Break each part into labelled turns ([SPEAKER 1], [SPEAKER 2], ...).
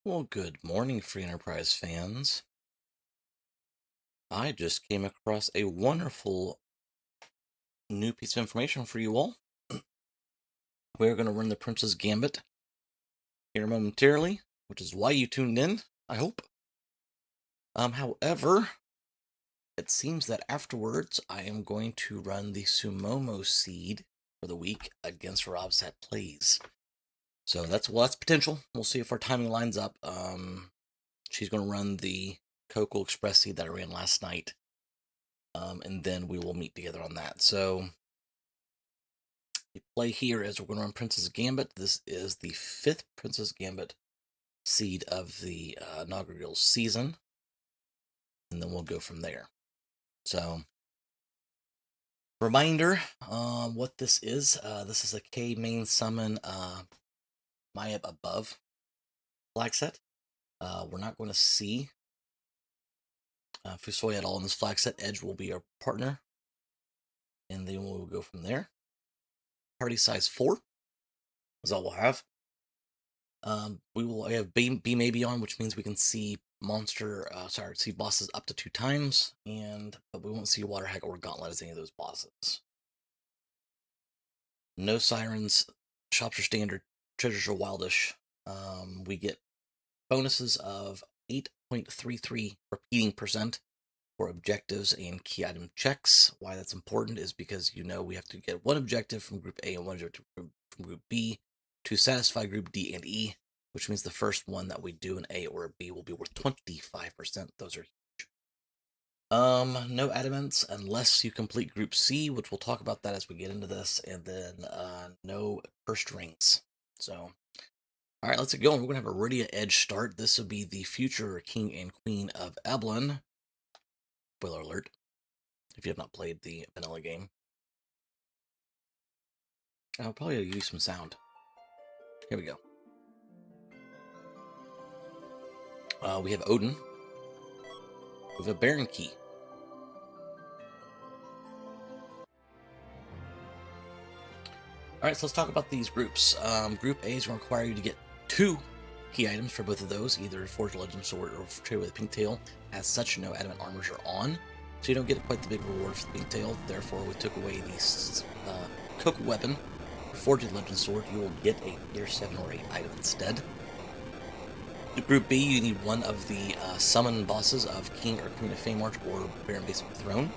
[SPEAKER 1] Well, good morning, Free Enterprise fans. I just came across a wonderful new piece of information for you all. We're going to run the Princess Gambit here momentarily, which is why you tuned in, I hope. However, it seems that afterwards I am going to run the Sumomo seed for the week against Robsat Plays. So that's potential. We'll see if our timing lines up. She's going to run the Cocoa Express seed that I ran last night. And then we will meet together on that. So the play here is we're going to run Princess Gambit. This is the 5th Princess Gambit seed of the inaugural season, and then we'll go from there. So, reminder, what this is a K main summon Maya above flag set. We're not going to see Fusoy at all in this flag set. Edge will be our partner, and then we'll go from there. Party size 4 is all we'll have. We will have B maybe on, which means we can see see bosses up to 2 times, but we won't see Water Hag or Gauntlet as any of those bosses. No Sirens, Shops are standard, Treasures are wildish. We get bonuses of 8.33 repeating percent for objectives and key item checks. Why that's important is because we have to get one objective from Group A and one objective from Group B to satisfy Group D and E, which means the first one that we do, an A or a B, will be worth 25%. Those are huge. No adamants unless you complete Group C, which we'll talk about that as we get into this, and then no cursed rings. So, all right, let's get going. We're gonna have a Rydia Edge start. This will be the future king and queen of Ablon. Spoiler alert, if you have not played the vanilla game. I'll probably use some sound. Here we go. We have Odin. We have a Baron Key. Alright, so let's talk about these groups. Group A is going to require you to get 2 key items for both of those, either Forged Legend Sword or Trade with a Pink Tail. As such, no adamant armors are on, so you don't get quite the big reward for the Pink Tail. Therefore, we took away the Cocoa Weapon. For Forged Legend Sword, you will get a Tier 7 or 8 item instead. The Group B, you need one of the summon bosses of King or Queen of Feymarch or Baron Basic Throne.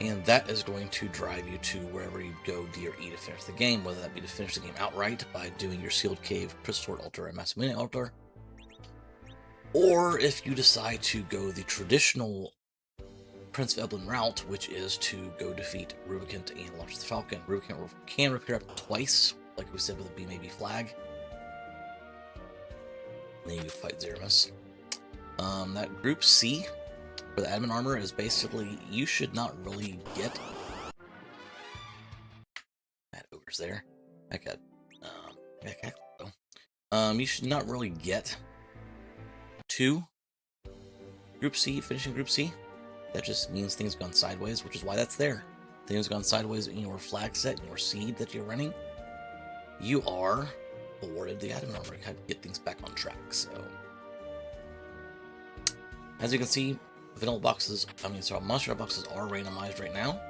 [SPEAKER 1] And that is going to drive you to wherever you go D or E to finish the game, whether that be to finish the game outright by doing your Sealed Cave, Crystal Sword Altar, and Masamune Altar, or if you decide to go the traditional Prince of Eblin route, which is to go defeat Rubicant and launch the Falcon. Rubicant can repair up twice, like we said with a B maybe flag. And then you fight Zeramus. That Group C for the admin armor is basically, you should not really get that ogre's there. I got you should not really get 2 Group C, finishing Group C. That just means things gone sideways, which is why that's there. Things gone sideways in your flag set, in your seed that you're running. You are awarded the admin armor to kind of get things back on track. So, as you can see, vanilla boxes, monster boxes are randomized right now.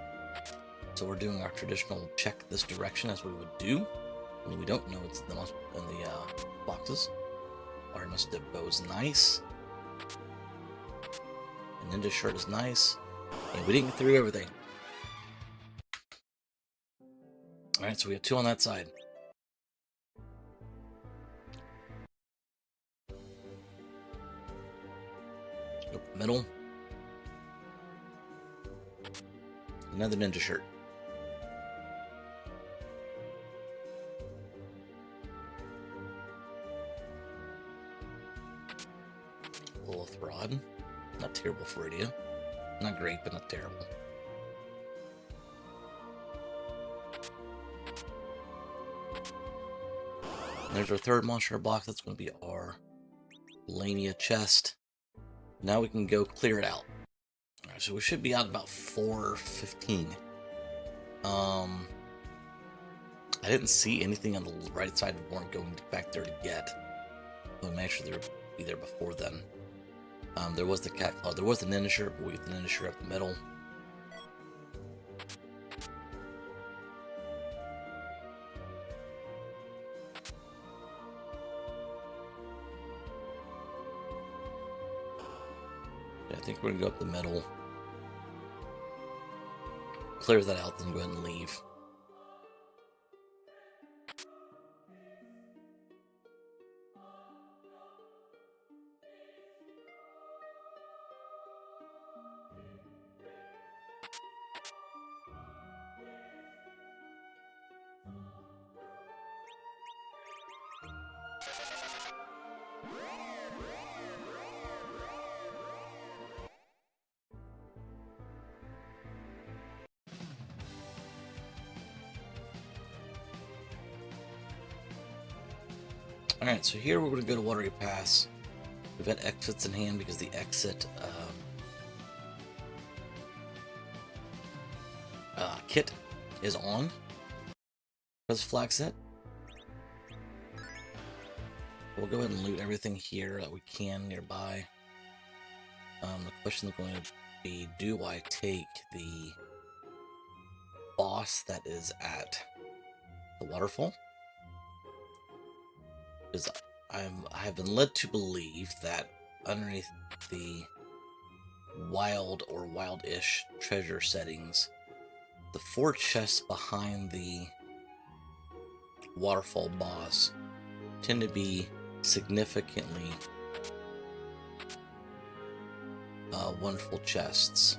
[SPEAKER 1] So we're doing our traditional check this direction as we would do. I mean, we don't know it's in the boxes. Artemis Dip bow is nice. And Ninja shirt is nice. And we didn't get through everything. Alright, so we have 2 on that side. Go middle. Another Ninja shirt. Lilith Rod. Not terrible for Rydia. Not great, but not terrible. And there's our 3rd monster block. That's going to be our Lania chest. Now we can go clear it out. Alright, so we should be out about 4:15. I didn't see anything on the right side we weren't going back there to get. make sure they'll be there before then. There was the cat claw. There was the ninja shirt, but we get the ninja shirt up the middle. Yeah, I think we're gonna go up the middle. Clear that out, then go ahead and leave. Alright, so here we're going to go to Watery Pass. We've got exits in hand because the exit kit is on. Press flag set. We'll go ahead and loot everything here that we can nearby. The question is going to be, do I take the boss that is at the waterfall? Because I have been led to believe that underneath the wild or wild-ish treasure settings, the 4 chests behind the waterfall boss tend to be significantly wonderful chests.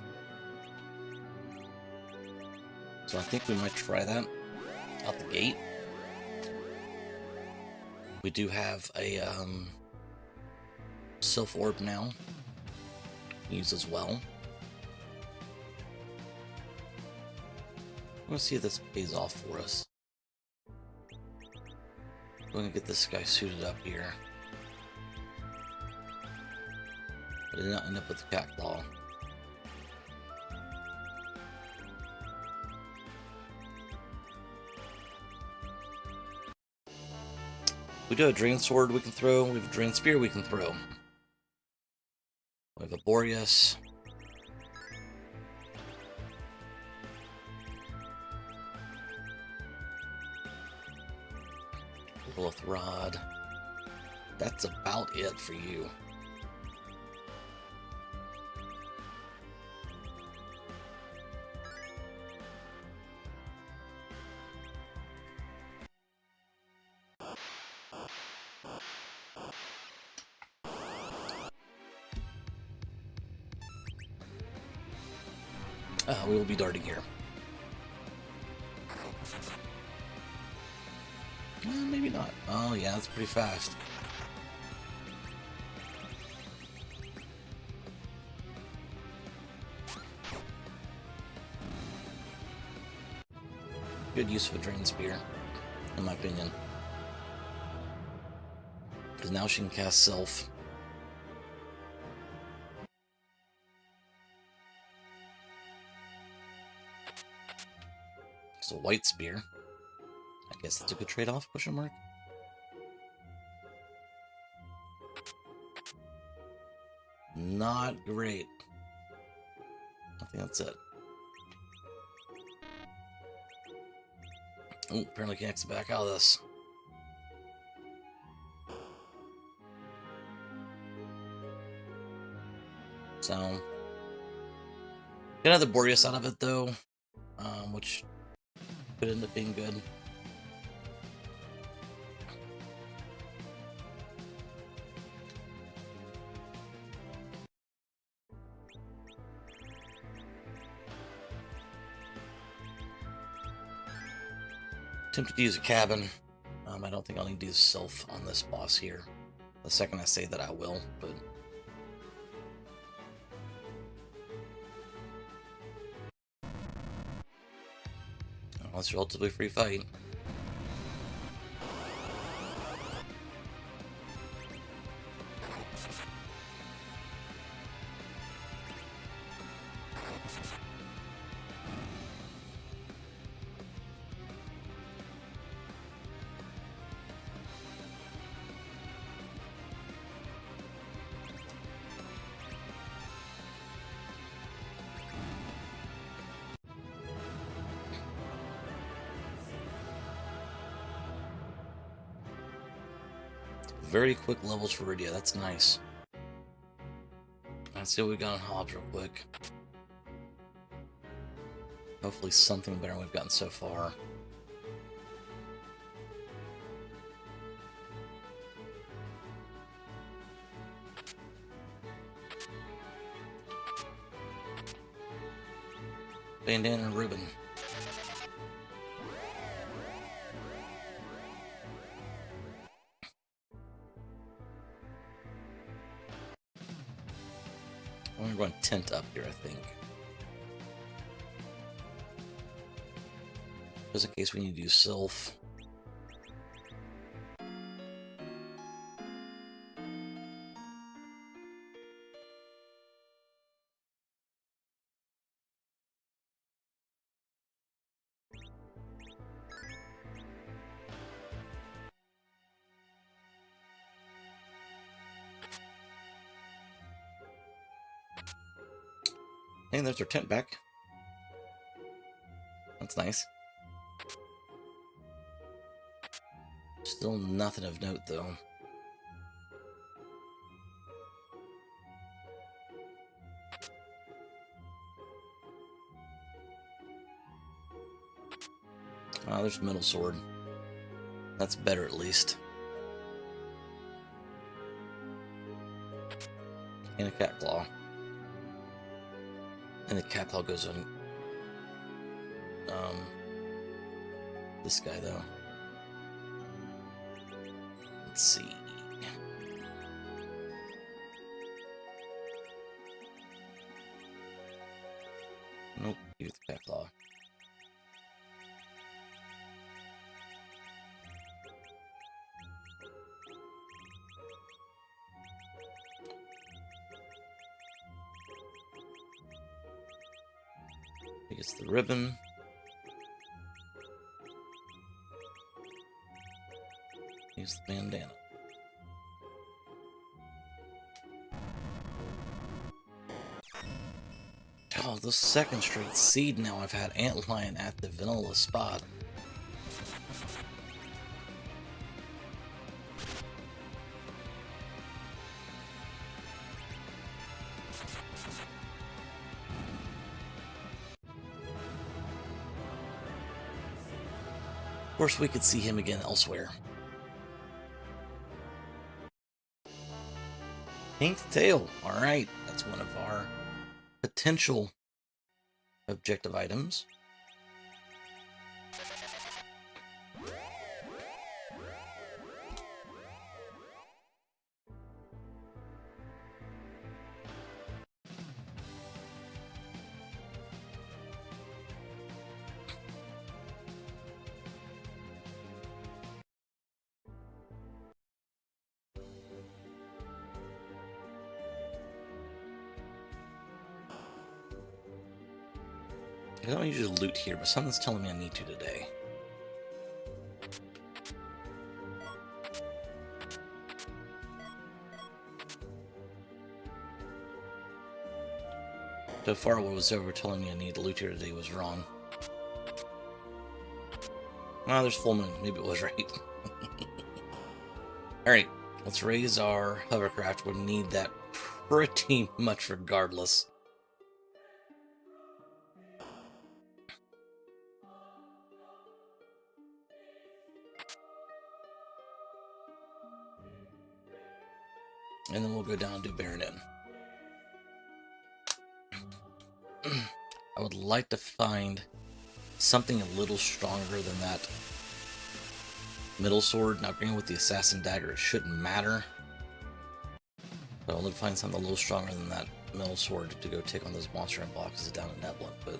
[SPEAKER 1] So I think we might try that out the gate. We do have a Sylph Orb now use as well. Let's see if this pays off for us. We're gonna get this guy suited up here. But I did not end up with the cat claw. We do have a Drain Sword we can throw. We have a Drain Spear we can throw. We have a Boreas. Lilith Rod. That's about it for you. We will be darting here. Maybe not. Oh yeah, that's pretty fast. Good use of a Drain Spear, in my opinion. Because now she can cast Sylph. It's a White Spear. I guess that's a good trade-off, question mark. Not great. I think that's it. Oh, apparently can't exit back out of this. So, get another Boreas out of it though, which could end up being good. Tempted to use a cabin. I don't think I'll need to use Sylph on this boss here. The second I say that I will, but... well, it's a relatively free fight. very quick levels for Rydia. That's nice. Let's see what we got on Hobbs real quick. Hopefully something better than we've gotten so far. Bandana and ribbon. I'm going to tent up here, I think. Just in case we need to use Sylph. Hey, there's our tent back. That's nice. Still nothing of note, though. Oh, there's Middle Sword. That's better, at least. And a Cat Claw. And the Cat Claw goes on... this guy, though. Let's see. Nope, use the Cat Claw. He gets the ribbon. Use the bandana. Oh, the second straight seed now I've had Antlion at the vanilla spot. Of course, we could see him again elsewhere. Pink Tail. Alright, that's one of our potential objective items. I don't usually loot here, but something's telling me I need to today. So far, what was ever telling me I need to loot here today was wrong. Well, there's full moon. Maybe it was right. Alright, let's raise our hovercraft. We'll need that pretty much regardless. And then we'll go down and do Baronin. I would like to find something a little stronger than that middle sword. Now, agreeing with the assassin dagger, it shouldn't matter. But I'll find something a little stronger than that middle sword to go take on those monster boxes down in Neblin. But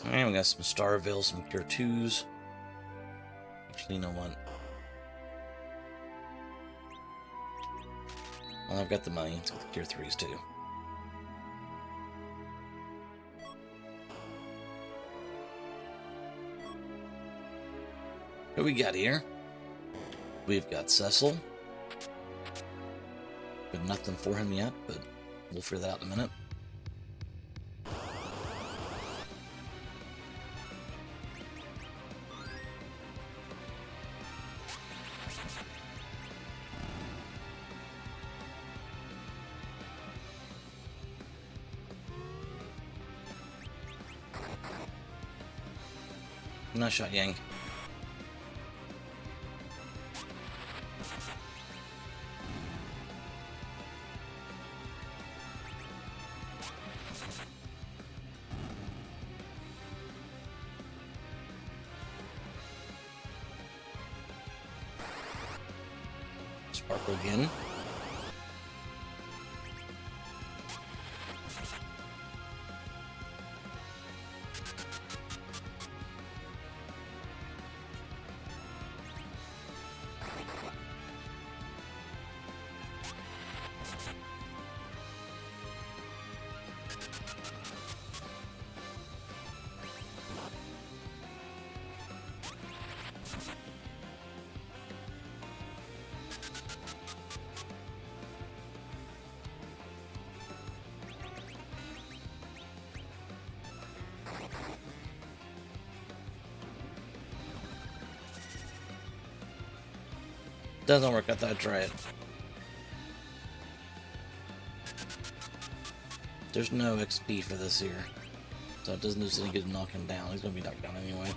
[SPEAKER 1] And we got some Starville, some Cure 2s. Actually, you know what? Well, I've got the money. Let's get the Cure 3s too. What we got here? We've got Cecil. Got nothing for him yet, but we'll figure that out in a minute. Nice shot, Yang. Sparkle again. Doesn't work, I thought I'd try it. There's no XP for this here, so it doesn't do any good to knock him down. He's gonna be knocked down anyway.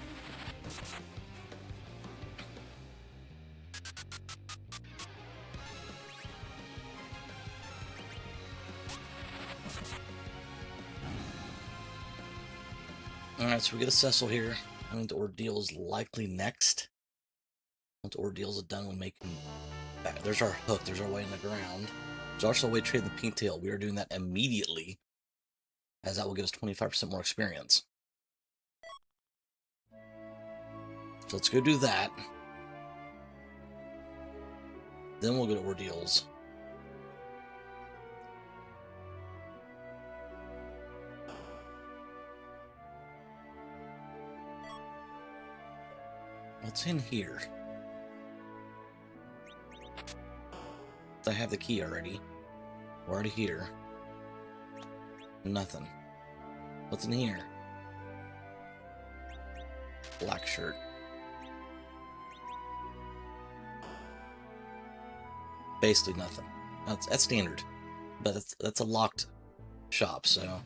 [SPEAKER 1] Alright, so we get a Cecil here. I think the Ordeal is likely next. Once Ordeals are done, we'll make him back. There's our hook. There's our way in the ground. There's also a way to trade the pink tail. We are doing that immediately, as that will give us 25% more experience. So let's go do that. Then we'll go to Ordeals. What's in here? I have the key already. We're already here. Nothing. What's in here? Black shirt. Basically nothing. That's standard. But that's a locked shop, so...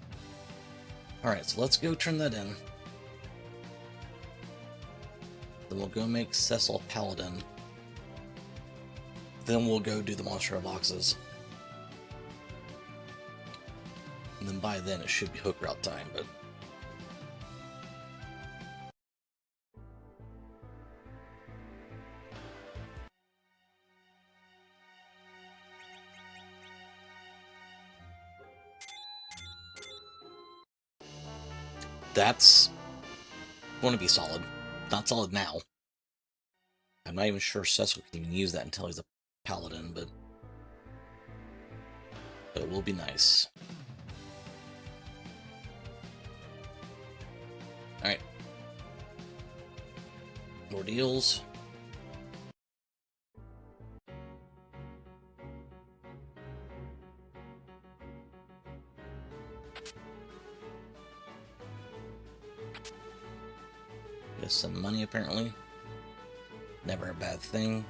[SPEAKER 1] Alright, so let's go turn that in. Then we'll go make Cecil Paladin. Then we'll go do the monster boxes. And then by then it should be hook route time, but... That's going to be solid. Not solid now. I'm not even sure Cecil can even use that until he's a Paladin, but it will be nice. Alright. Ordeals. Get some money, apparently. Never a bad thing.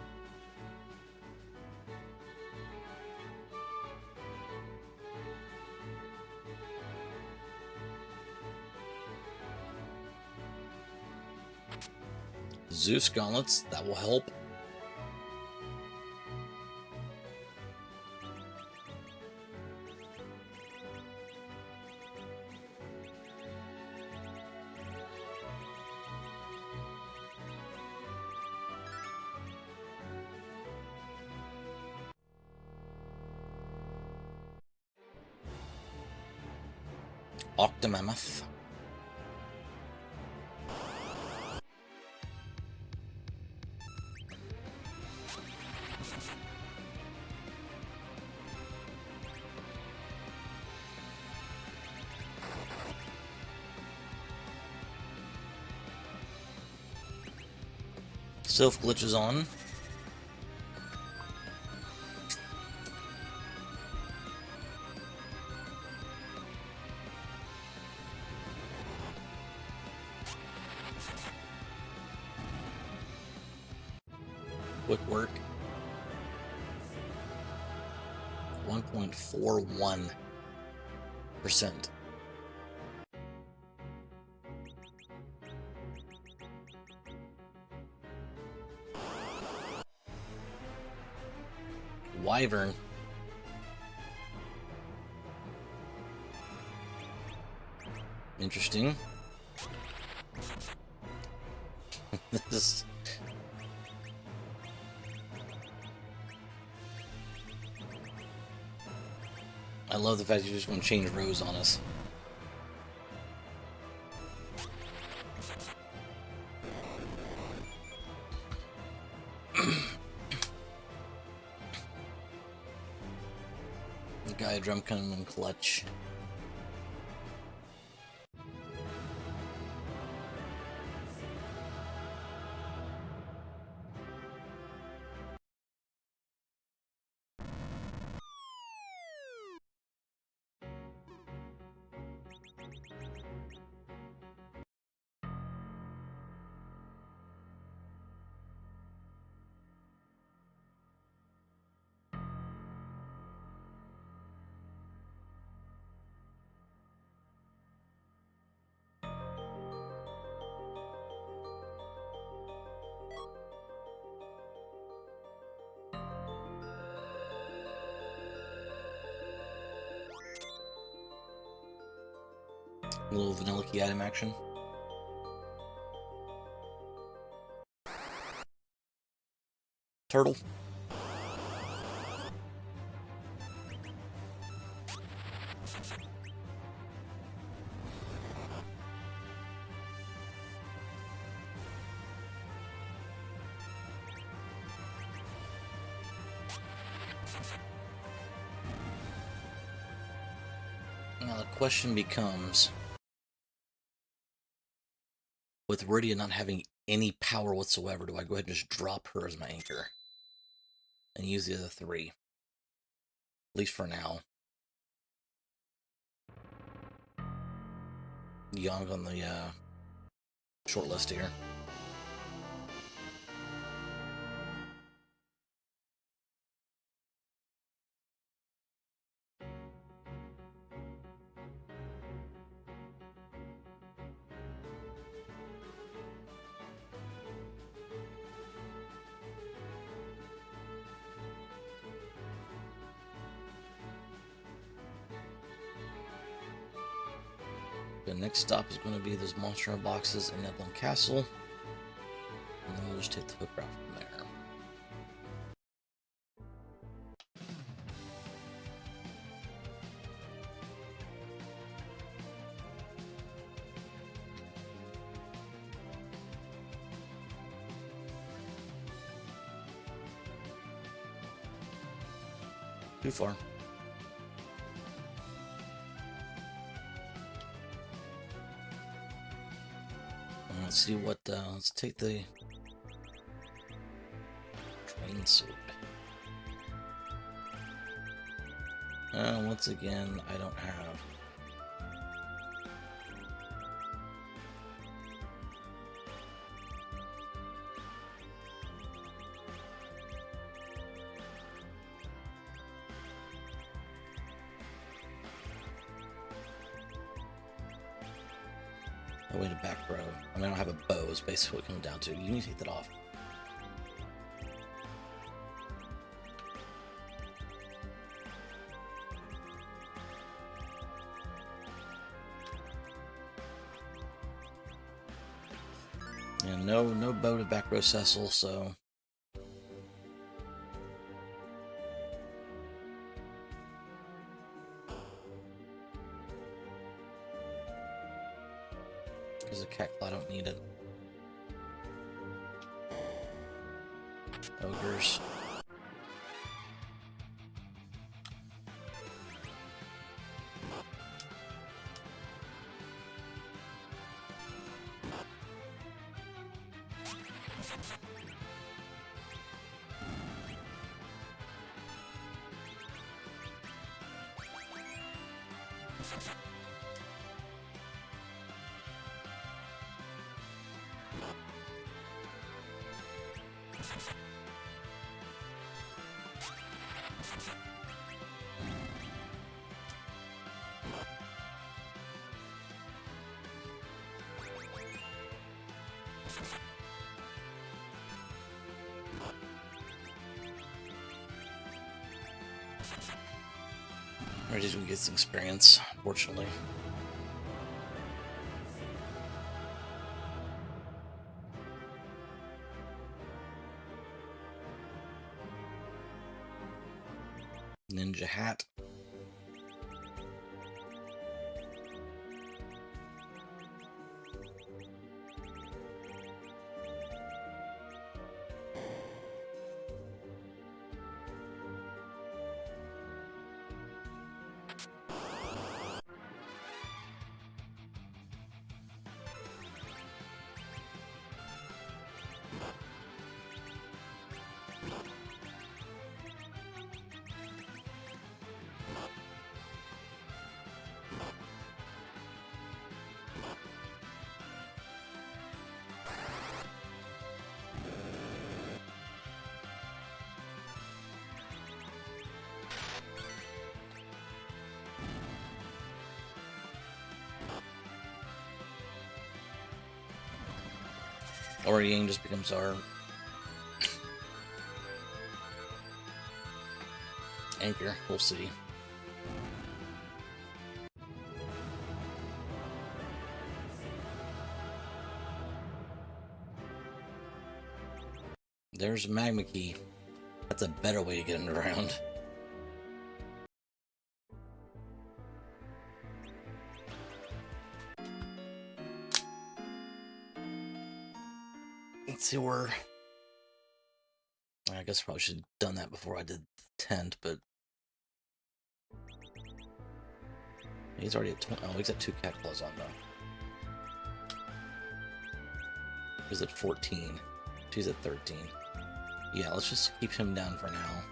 [SPEAKER 1] Zeus gauntlets, that will help. Octomammoth. Sylph glitches on. Quick work. 1.41%. Wyvern. Interesting. This. I love the fact you're just going to change rows on us. The guy drum coming in clutch. A little vanilla key item action. Turtle. Now the question becomes, with Rydia not having any power whatsoever, do I go ahead and just drop her as my anchor and use the other three? At least for now. Young on the short list here. The next stop is going to be those monster boxes in Neblin Castle. And then we'll just take the hook route from there. Too far. Let's see what, let's take the train sword. Once again, I don't have. Oh, wait, a back row. I mean, I don't have a bow, is basically what it comes down to. You need to take that off. And no bow to back row Cecil, so. Because a cat claw, I don't need it. Ogres. Or just we get some experience, fortunately. Ninja hat. Or Yang just becomes our anchor. We'll see. There's Magma Key. That's a better way to get underground. Let's see where... I guess I probably should have done that before I did the tent, but... He's already at 20. Oh, he's at 2 cat claws on though. He's at 14. She's at 13. Yeah, let's just keep him down for now.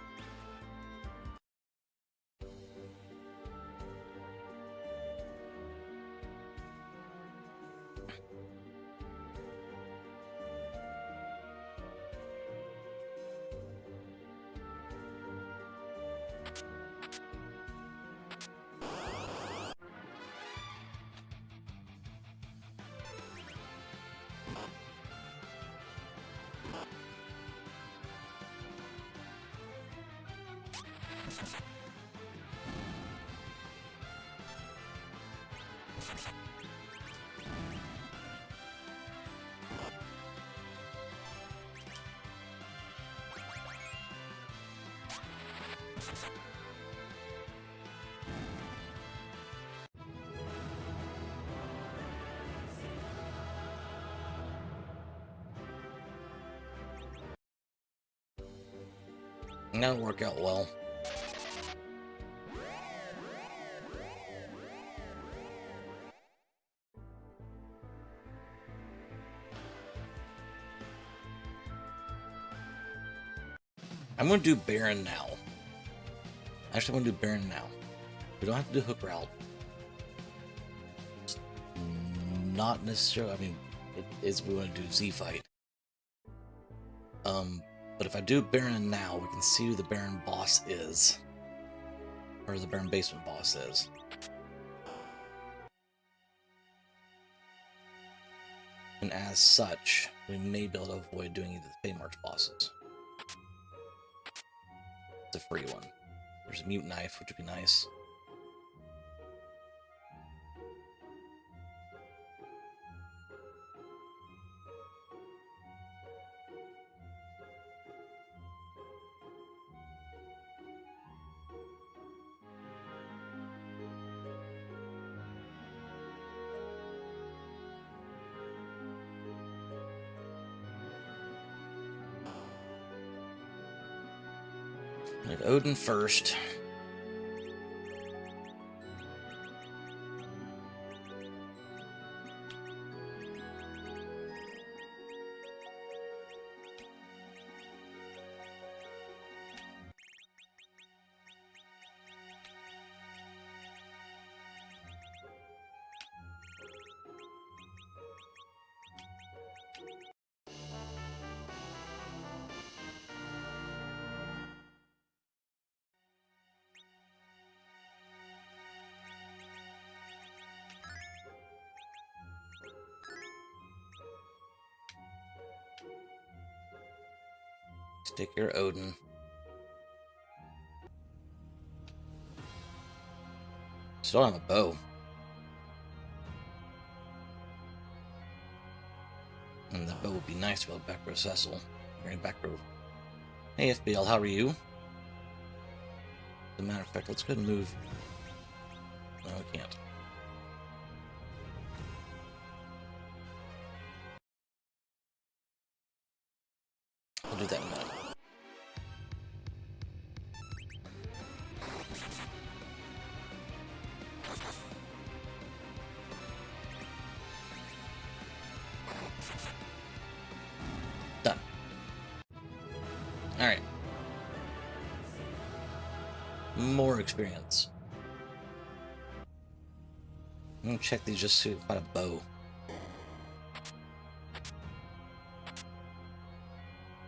[SPEAKER 1] And that'll work out well. I'm going to do Baron now. Actually, I'm going to do Baron now. We don't have to do Hook Route. It's not necessarily, I mean, it is we want to do Z-Fight. But if I do Baron now, we can see who the Baron boss is. Or the Baron basement boss is. And as such, we may be able to avoid doing either the Feymarch bosses. It's a free one. There's a Mute Knife, which would be nice. Like Odin first. Take care of Odin. Still don't have a bow. And the bow would be nice to be able to back row Cecil. Back row. Hey FBL, how are you? As a matter of fact, let's go ahead and move. No, we can't. I'll do that in a minute. Done. Alright. More experience. I'm gonna check these just to find a bow.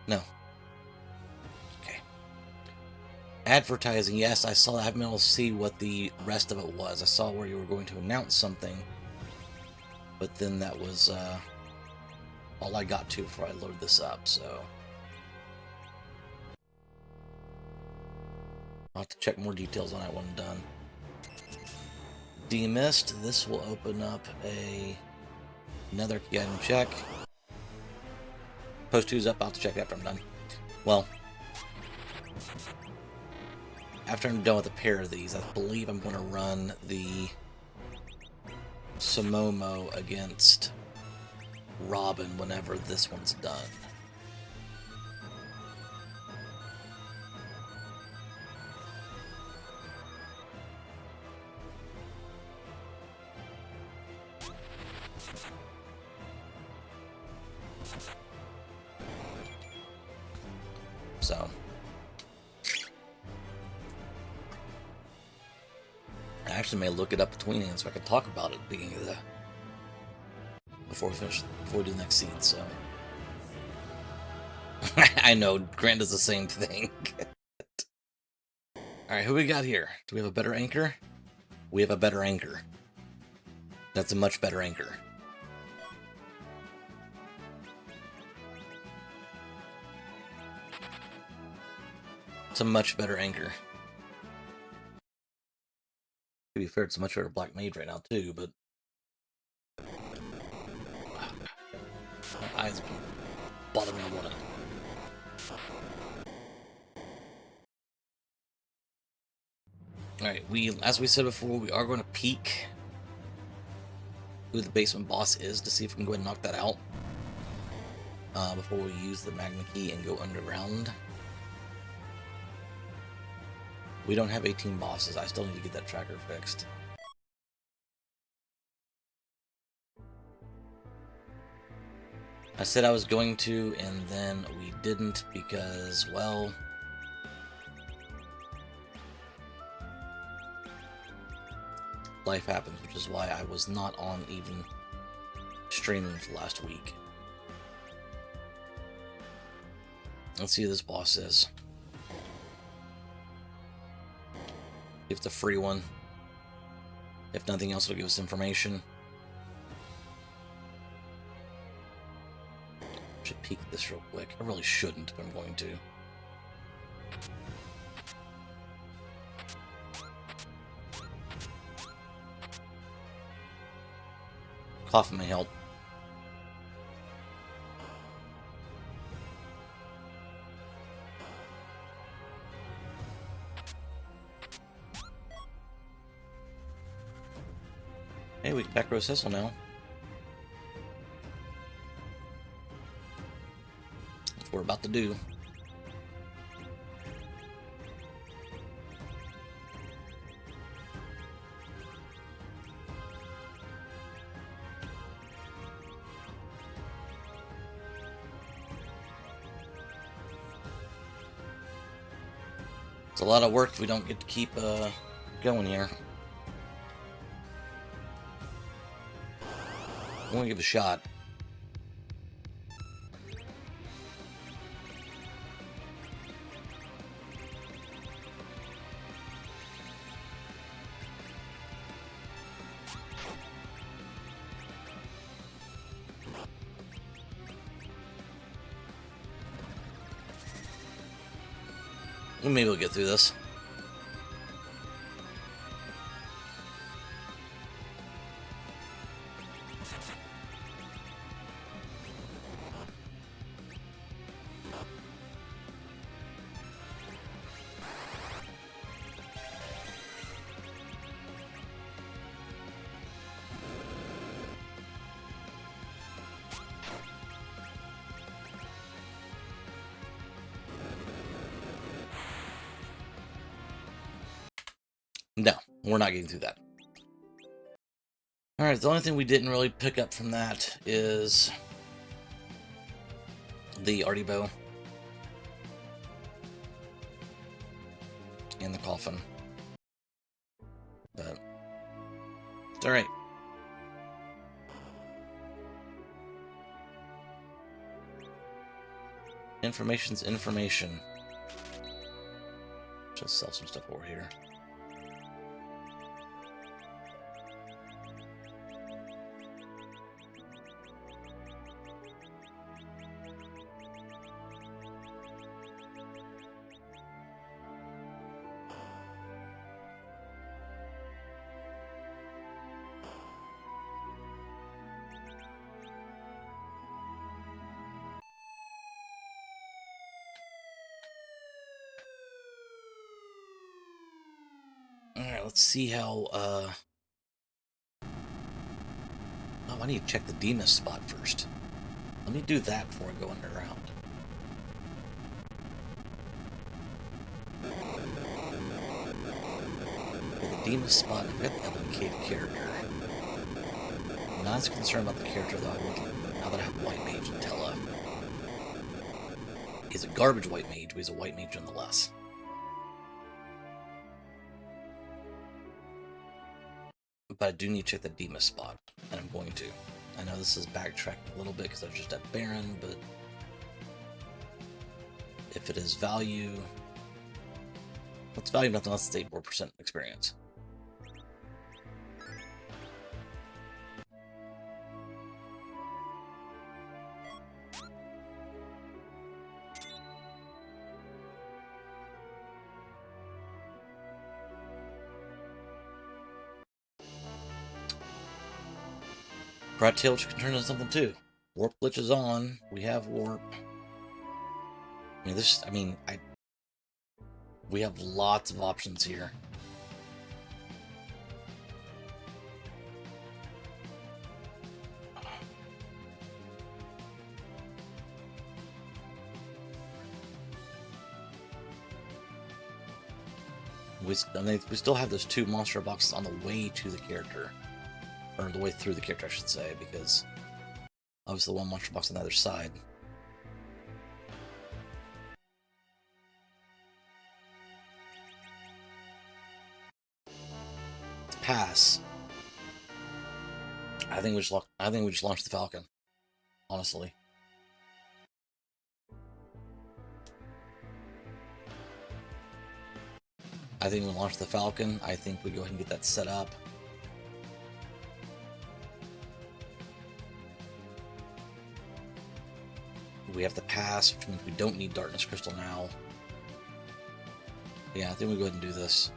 [SPEAKER 1] No. Okay. Advertising, yes, I saw that. I haven't been able to see what the rest of it was. I saw where you were going to announce something, but then that was all I got to before I load this up, so I'll have to check more details on that when I'm done. Demist, this will open up another key item check. Post 2's up, I'll have to check it after I'm done. Well, after I'm done with a pair of these, I believe I'm going to run the Samomo against Robin whenever this one's done. So I actually may look it up between hands so I can talk about it at the beginning of the before we do the next scene. So I know Grant does the same thing. Alright, who we got here? Do we have a better anchor? We have a better anchor. That's a much better anchor. It's a much better anchor. To be fair, it's a much better black mage right now too, but my eyes been bothering me on one. Alright, as we said before, we are going to peek who the basement boss is to see if we can go ahead and knock that out before we use the magma key and go underground. We don't have 18 bosses. I still need to get that tracker fixed. I said I was going to, and then we didn't because, well, life happens, which is why I was not on even streaming for last week. Let's see who this boss is. If it's a free one. If nothing else, it'll give us information. Should peek at this real quick. I really shouldn't, but I'm going to. Coffin may help. Hey, we can back row Cecil now. That's what we're about to do. It's a lot of work if we don't get to keep going here. I'm gonna give it a shot. Maybe we'll get through this. No, we're not getting through that. Alright, the only thing we didn't really pick up from that is the arty bow and the coffin. But it's alright. Information's information. Just sell some stuff over here. Alright, let's see how, Oh, I need to check the Demas spot first. Let me do that before I go underground. Okay, the Demas spot, I've got the Evan Cave character. I'm not as concerned about the character, though, now that I have White Mage and Tella. He's a garbage White Mage, but he's a White Mage nonetheless. But I do need to check the Demas spot, and I'm going to. I know this is backtracking a little bit because I was just at Baron, but if it is value, what's value? Nothing less than 84% experience. Bright Tail can turn into something too. Warp glitch is on. We have warp. We have lots of options here. We still have those 2 monster boxes on the way to the character. Or the way through the character, I should say, because obviously the 1 monster box on the other side. To pass, I think we just launched the Falcon. Honestly. I think we launched the Falcon. I think we go ahead and get that set up. We have the pass, which means we don't need Darkness Crystal now. Yeah, I think we go ahead and do this.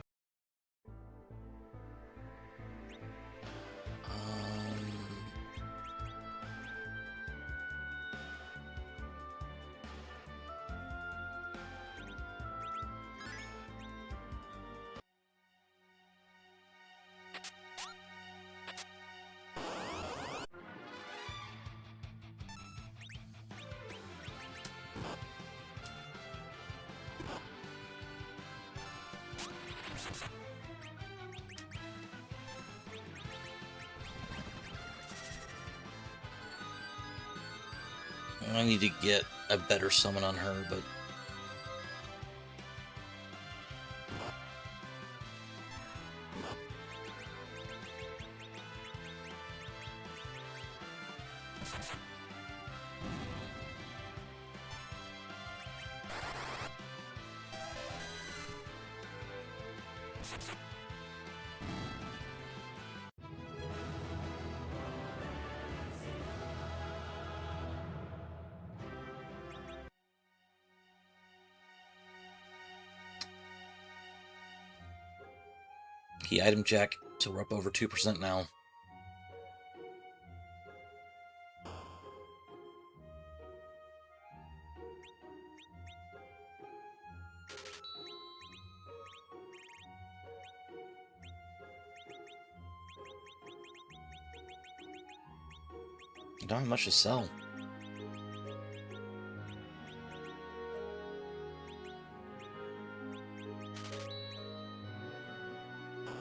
[SPEAKER 1] I need to get a better summon on her, but Key item check, so we're up over 2% now. Don't have much to sell.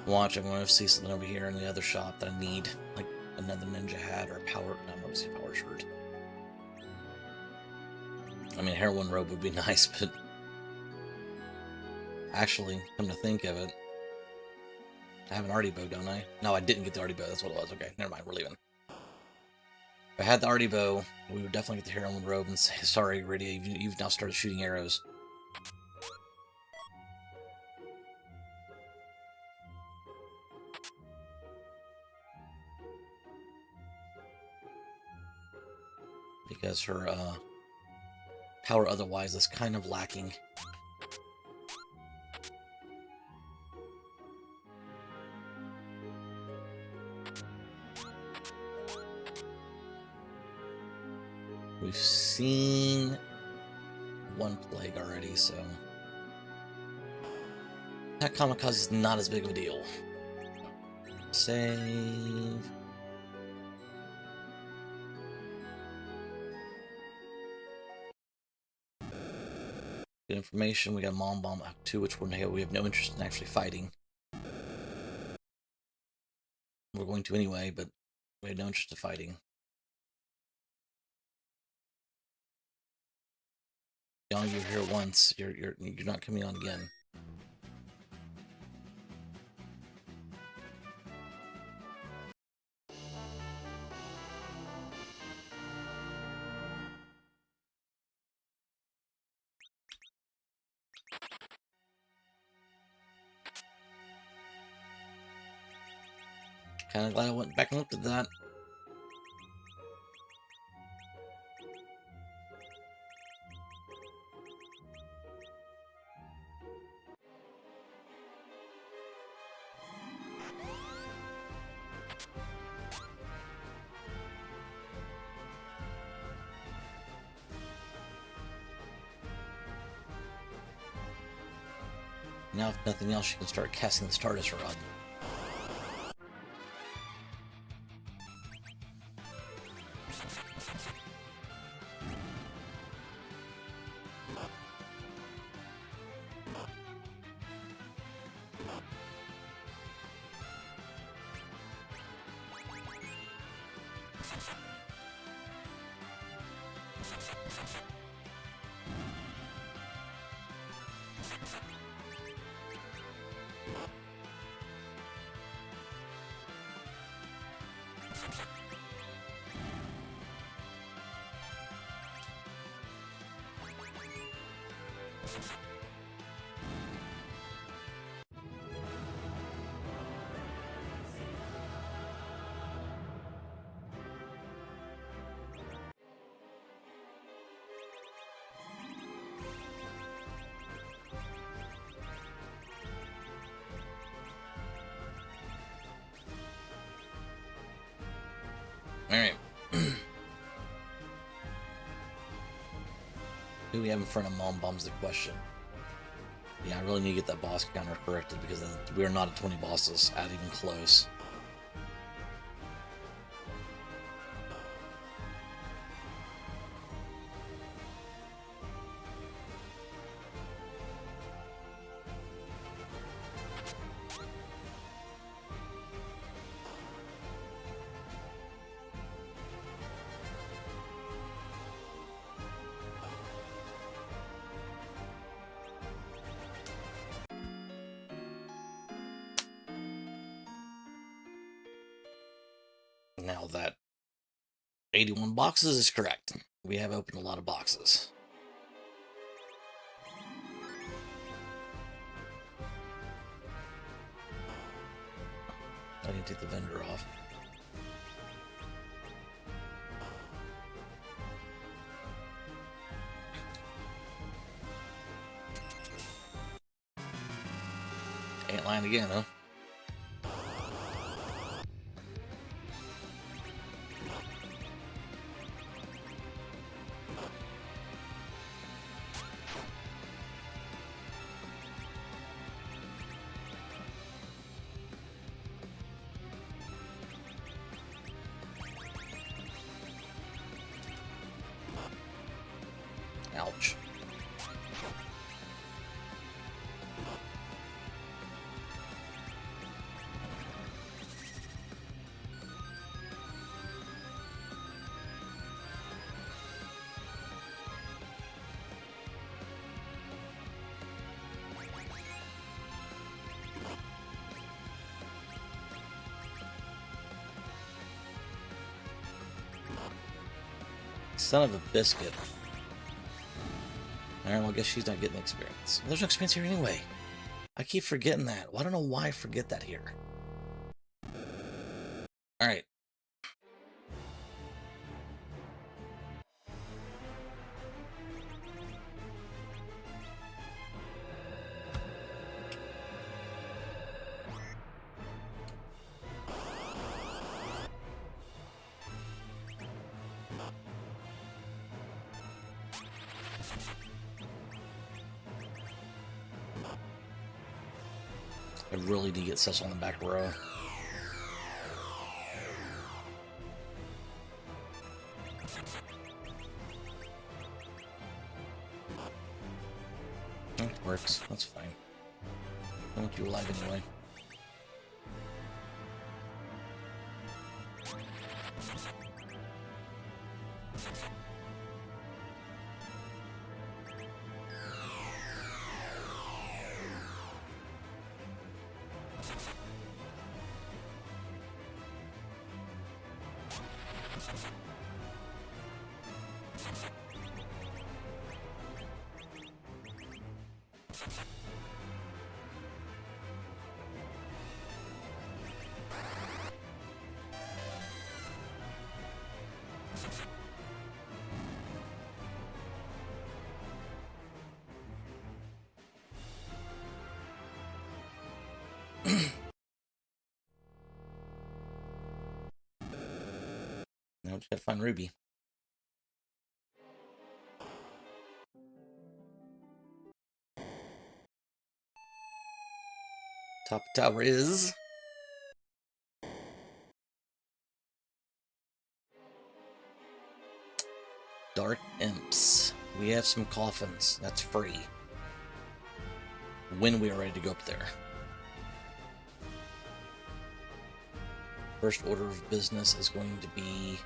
[SPEAKER 1] Watch, I'm going to see something over here in the other shop that I need, like another ninja hat or a power. No, I'm going to see a power shirt. I mean, a heroin robe would be nice, but actually, come to think of it, I have an arty bow, don't I? No, I didn't get the arty bow. That's what it was. Okay, never mind. We're leaving. If I had the arty bow, we would definitely get the heroin robe and say, sorry, Rydia, you've now started shooting arrows. Because her power otherwise is kind of lacking. We've seen one plague already, so that kamikaze is not as big of a deal. Save. Good information. We got Mom Bomb 2, which we have no interest in actually fighting. We're going to anyway, but we have no interest in fighting. Young, you're here once. You're not coming on again. Kind of glad I went back and looked at that. Now, if nothing else, you can start casting the Stardust Rod. Alright. Who we have in front of Mom Bomb's the question. Yeah, I really need to get that boss counter corrected because we are not at 20 bosses, not even close. Now that 81 boxes is correct. We have opened a lot of boxes. I need to take the vendor off. Ain't lying again, huh? Son of a biscuit. Alright, well, I guess she's not getting experience. Well, there's no experience here anyway. I keep forgetting that. Well, I don't know why I forget that here. Alright. I really need to get Cecil on the back row. That works. That's fine. I want you alive anyway. Now just gotta find Ruby. Top tower is... Dark Imps. We have some coffins. That's free. When we are ready to go up there. First order of business is going to be...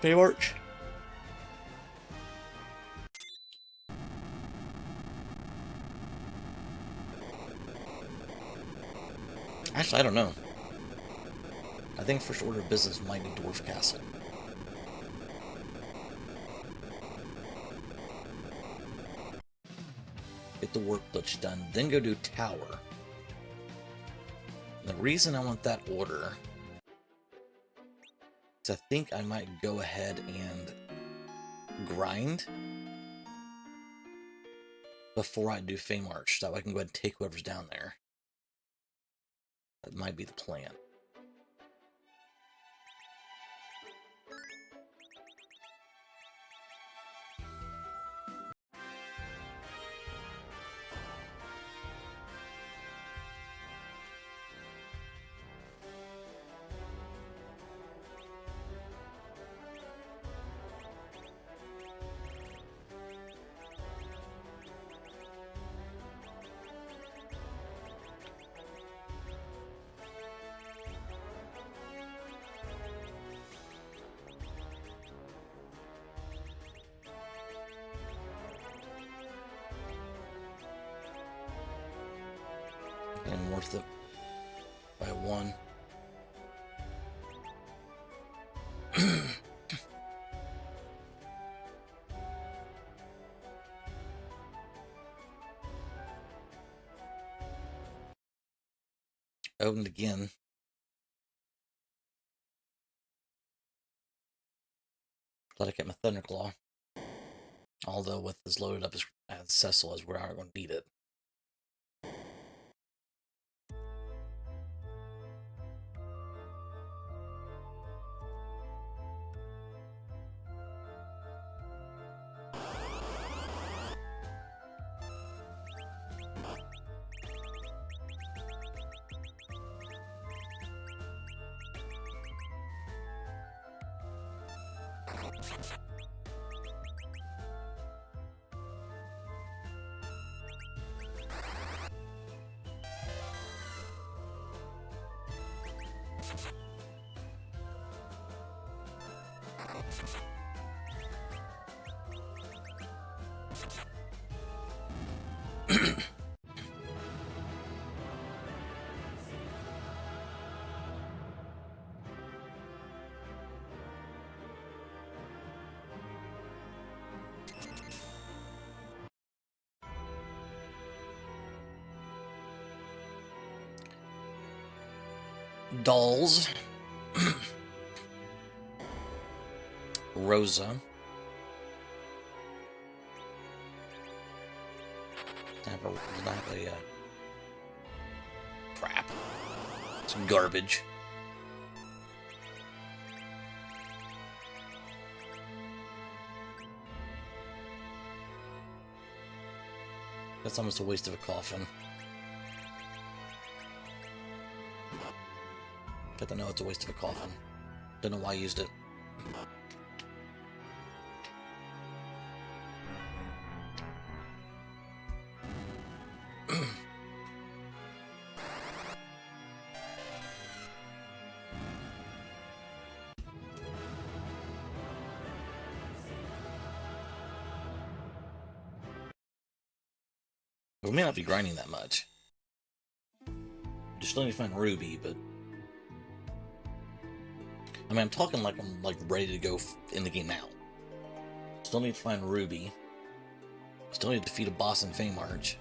[SPEAKER 1] Baywatch. Actually, I don't know. I think first order of business might be Dwarf Castle. Get the work glitch done, then go do tower. The reason I want that order is I think I might go ahead and grind before I do Fame Arch, so I can go ahead and take whoever's down there. That might be the plan. And worth it by one. Opened again. Glad I kept my Thunderclaw. Although with this loaded up as Cecil as we're not going to need it. Dolls. Rosa. Does not have a crap. Some garbage. That's almost a waste of a coffin. But I know it's a waste of a coffin. Don't know why I used it. We may not be grinding that much. Just still need to find Ruby, but I mean, I'm talking like I'm ready to go in the game now. Still need to find Ruby. Still need to defeat a boss in Feymarch.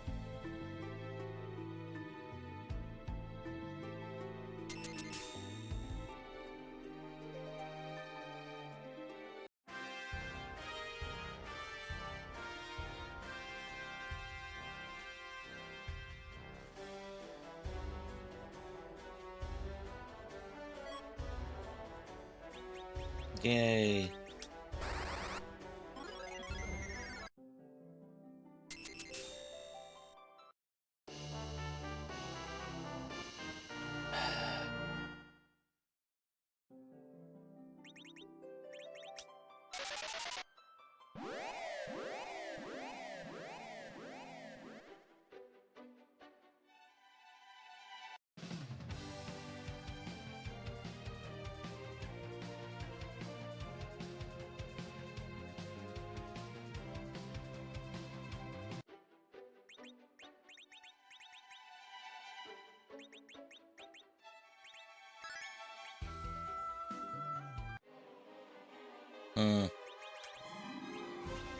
[SPEAKER 1] Yay.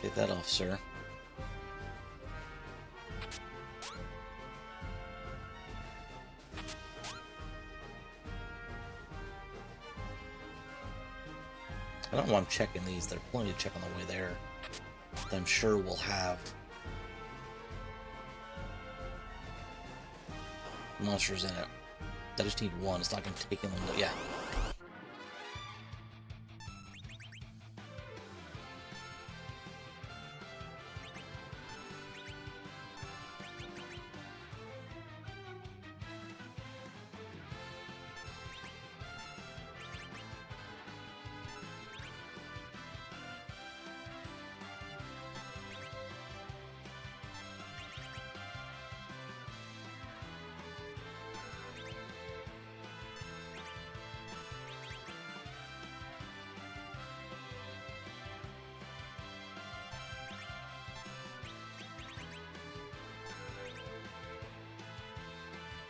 [SPEAKER 1] Get that off, sir. I don't want checking these. There's plenty to check on the way there. That I'm sure we'll have monsters in it. I just need one. It's not going to take them. Yeah.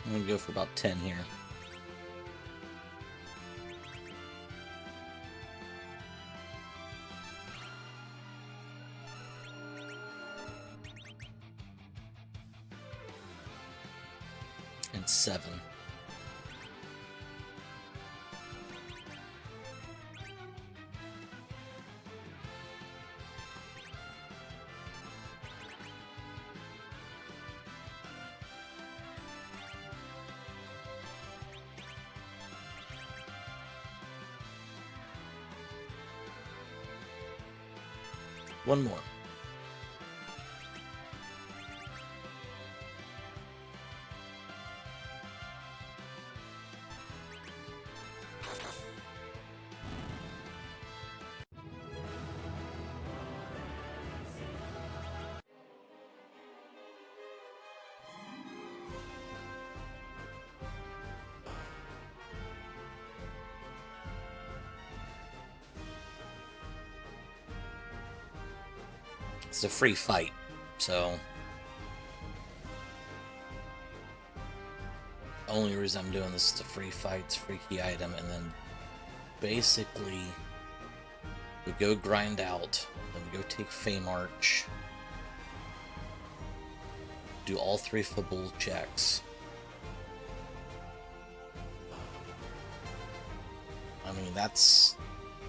[SPEAKER 1] I'm going to go for about 10 here. And 7. One more. It's a free fight, so only reason I'm doing this is a free fight, it's a free key item, and then basically we go grind out, then we go take Feymarch, do all 3 football checks, I mean, that's...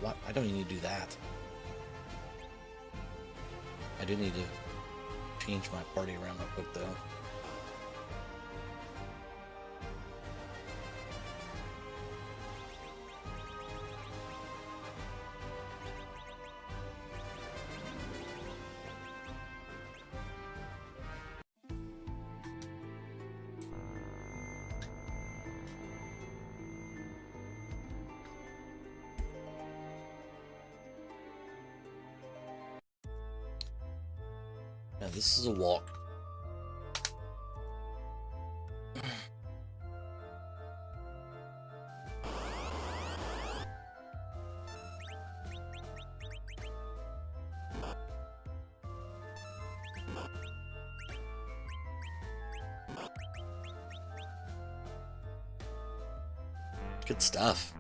[SPEAKER 1] What? I don't even need to do that. I do need to change my party around real quick, though. Yeah, this is a walk. Good stuff.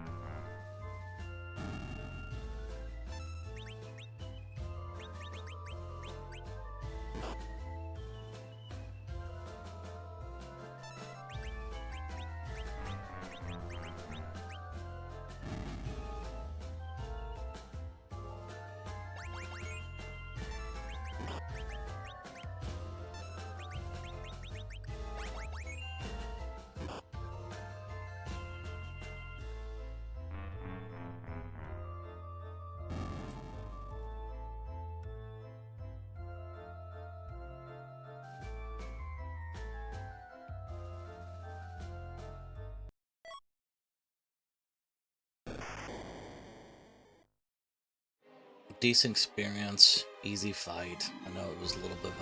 [SPEAKER 1] Decent experience, easy fight. I know it was a little bit of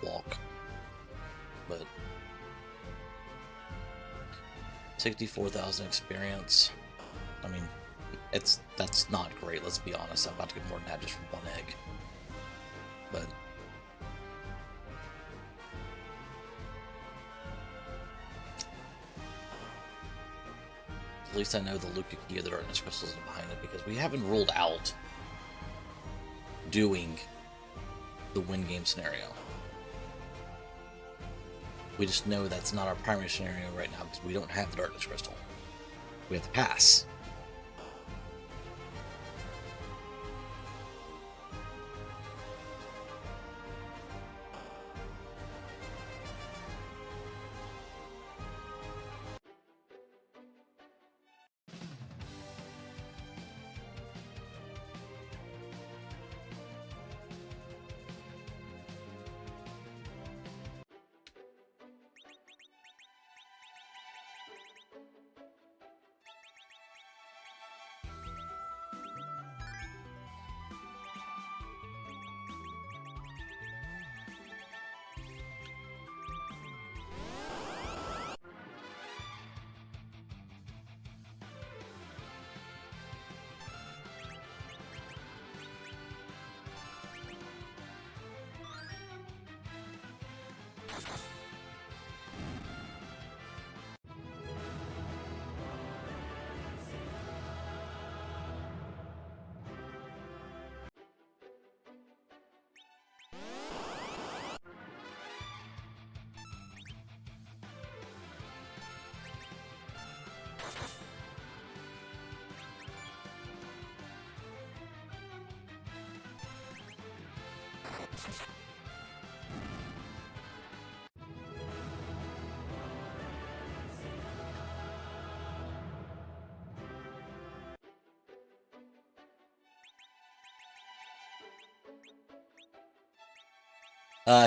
[SPEAKER 1] a walk, but 64,000 experience. I mean, that's not great. Let's be honest. I'm about to get more than that just from one egg, but at least I know the Luca Key of the Darkness Crystals is behind it, because we haven't ruled out doing the win game scenario. We just know that's not our primary scenario right now because we don't have the Darkness Crystal. We have to pass.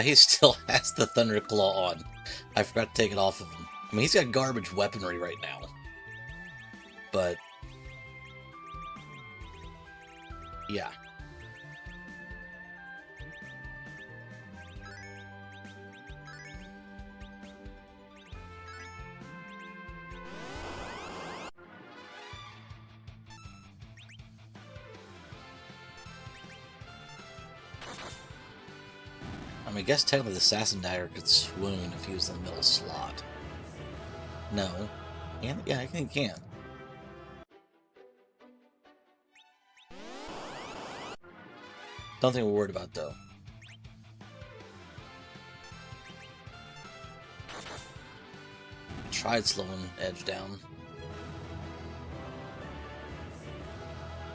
[SPEAKER 1] He still has the Thunderclaw on. I forgot to take it off of him. I mean, he's got garbage weaponry right now. But... yeah. I mean, I guess technically the Assassin Dagger could swoon if he was in the middle slot. No. Can? Yeah, I think he can. Don't think we're worried about, though. Tried slowing Edge down.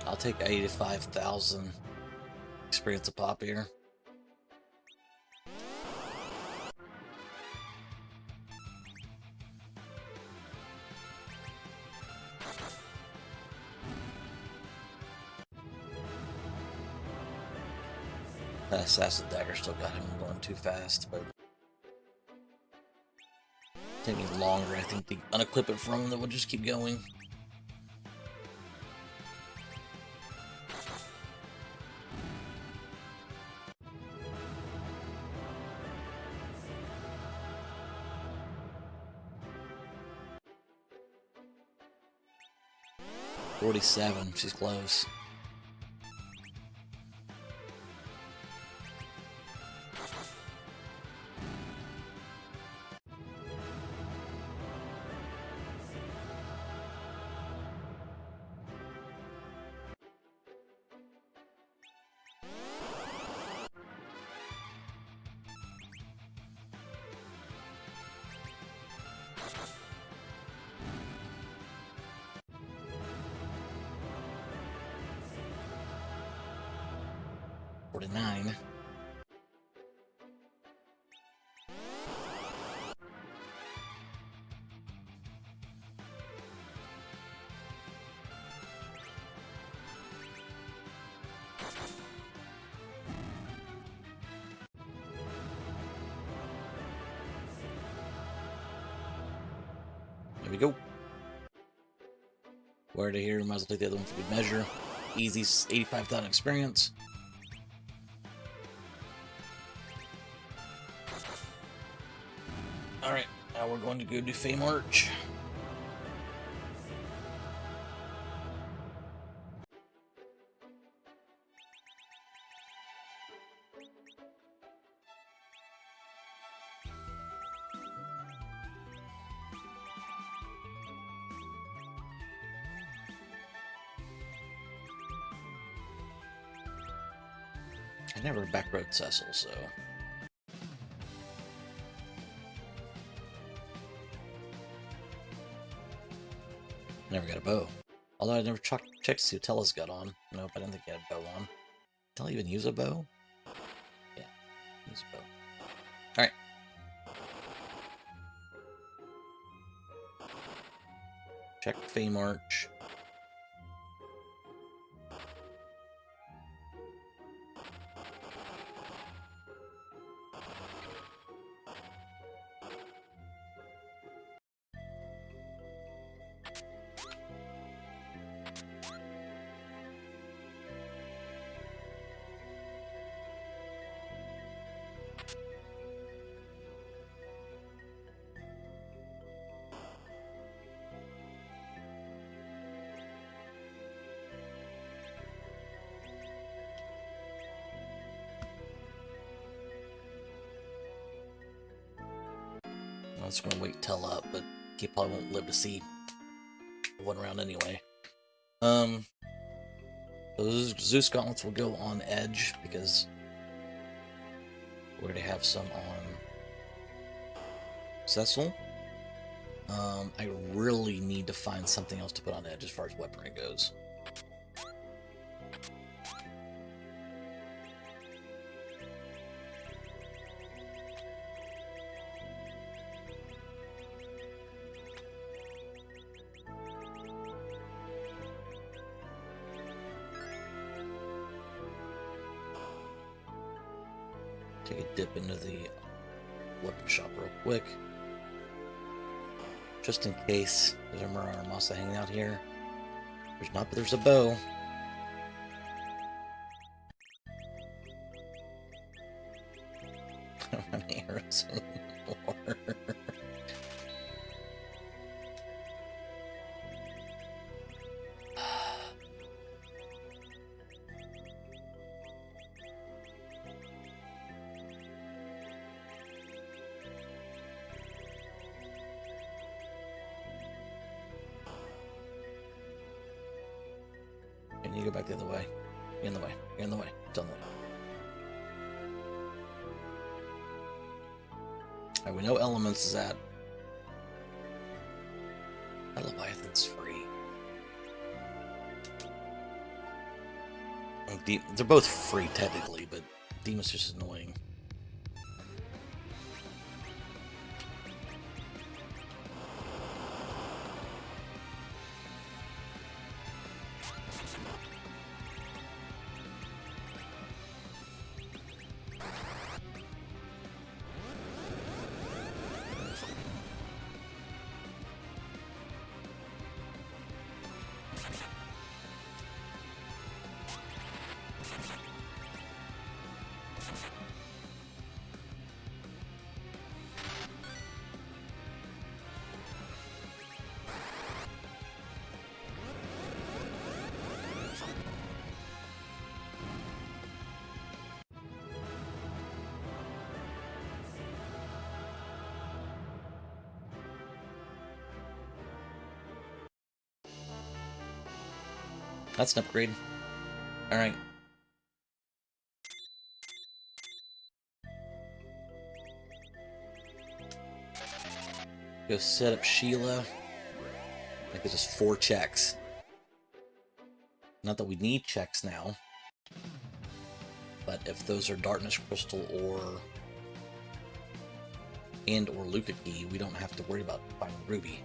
[SPEAKER 1] I'll take 85,000 experience a pop here. Assassin Dagger still got him going too fast, but take me longer, I think, to unequip it from him, that we'll just keep going. $47, she's close. $49. There we go. Where to here? Might as well take the other one for good measure. Easy 85,000 experience. Alright, now we're going to go do Fame Arch. I never backrode Cecil, so... Never got a bow. Although I never checked to see what Tella's got on. Nope, I didn't think he had a bow on. Tella even use a bow? Yeah, use a bow. Alright. Check Fame Arch. I was going to wake Tell up, but he probably won't live to see one round anyway. Those Zeus gauntlets will go on Edge because we already have some on Cecil. I really need to find something else to put on Edge as far as weaponry goes. Take a dip into the weapon shop real quick. Just in case there's a Marana Masa hanging out here. There's not, but there's a bow. How many arrows anymore? And you go back the other way. You're in the way. You're in the way. It's on the way. Alright, we know Elements is at. That Leviathan's free. They're both free technically, but Demon's just annoying. That's an upgrade. Alright. Go set up Sheila. I think it's just 4 checks. Not that we need checks now. But if those are Darkness Crystal or Luca Key, we don't have to worry about finding Ruby.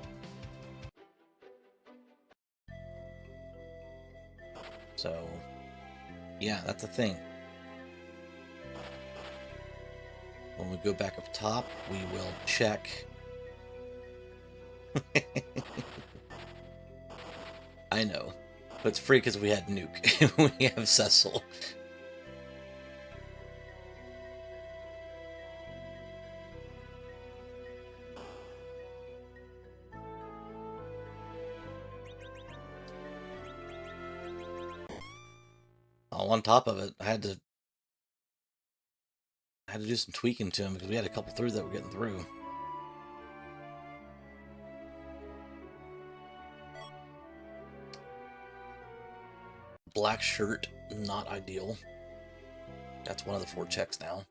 [SPEAKER 1] So, yeah, that's a thing. When we go back up top, we will check. I know, but it's free because we had Nuke. We have Cecil. On top of it, I had to do some tweaking to him because we had a couple through that were getting through. Black shirt, not ideal. That's one of the 4 checks now.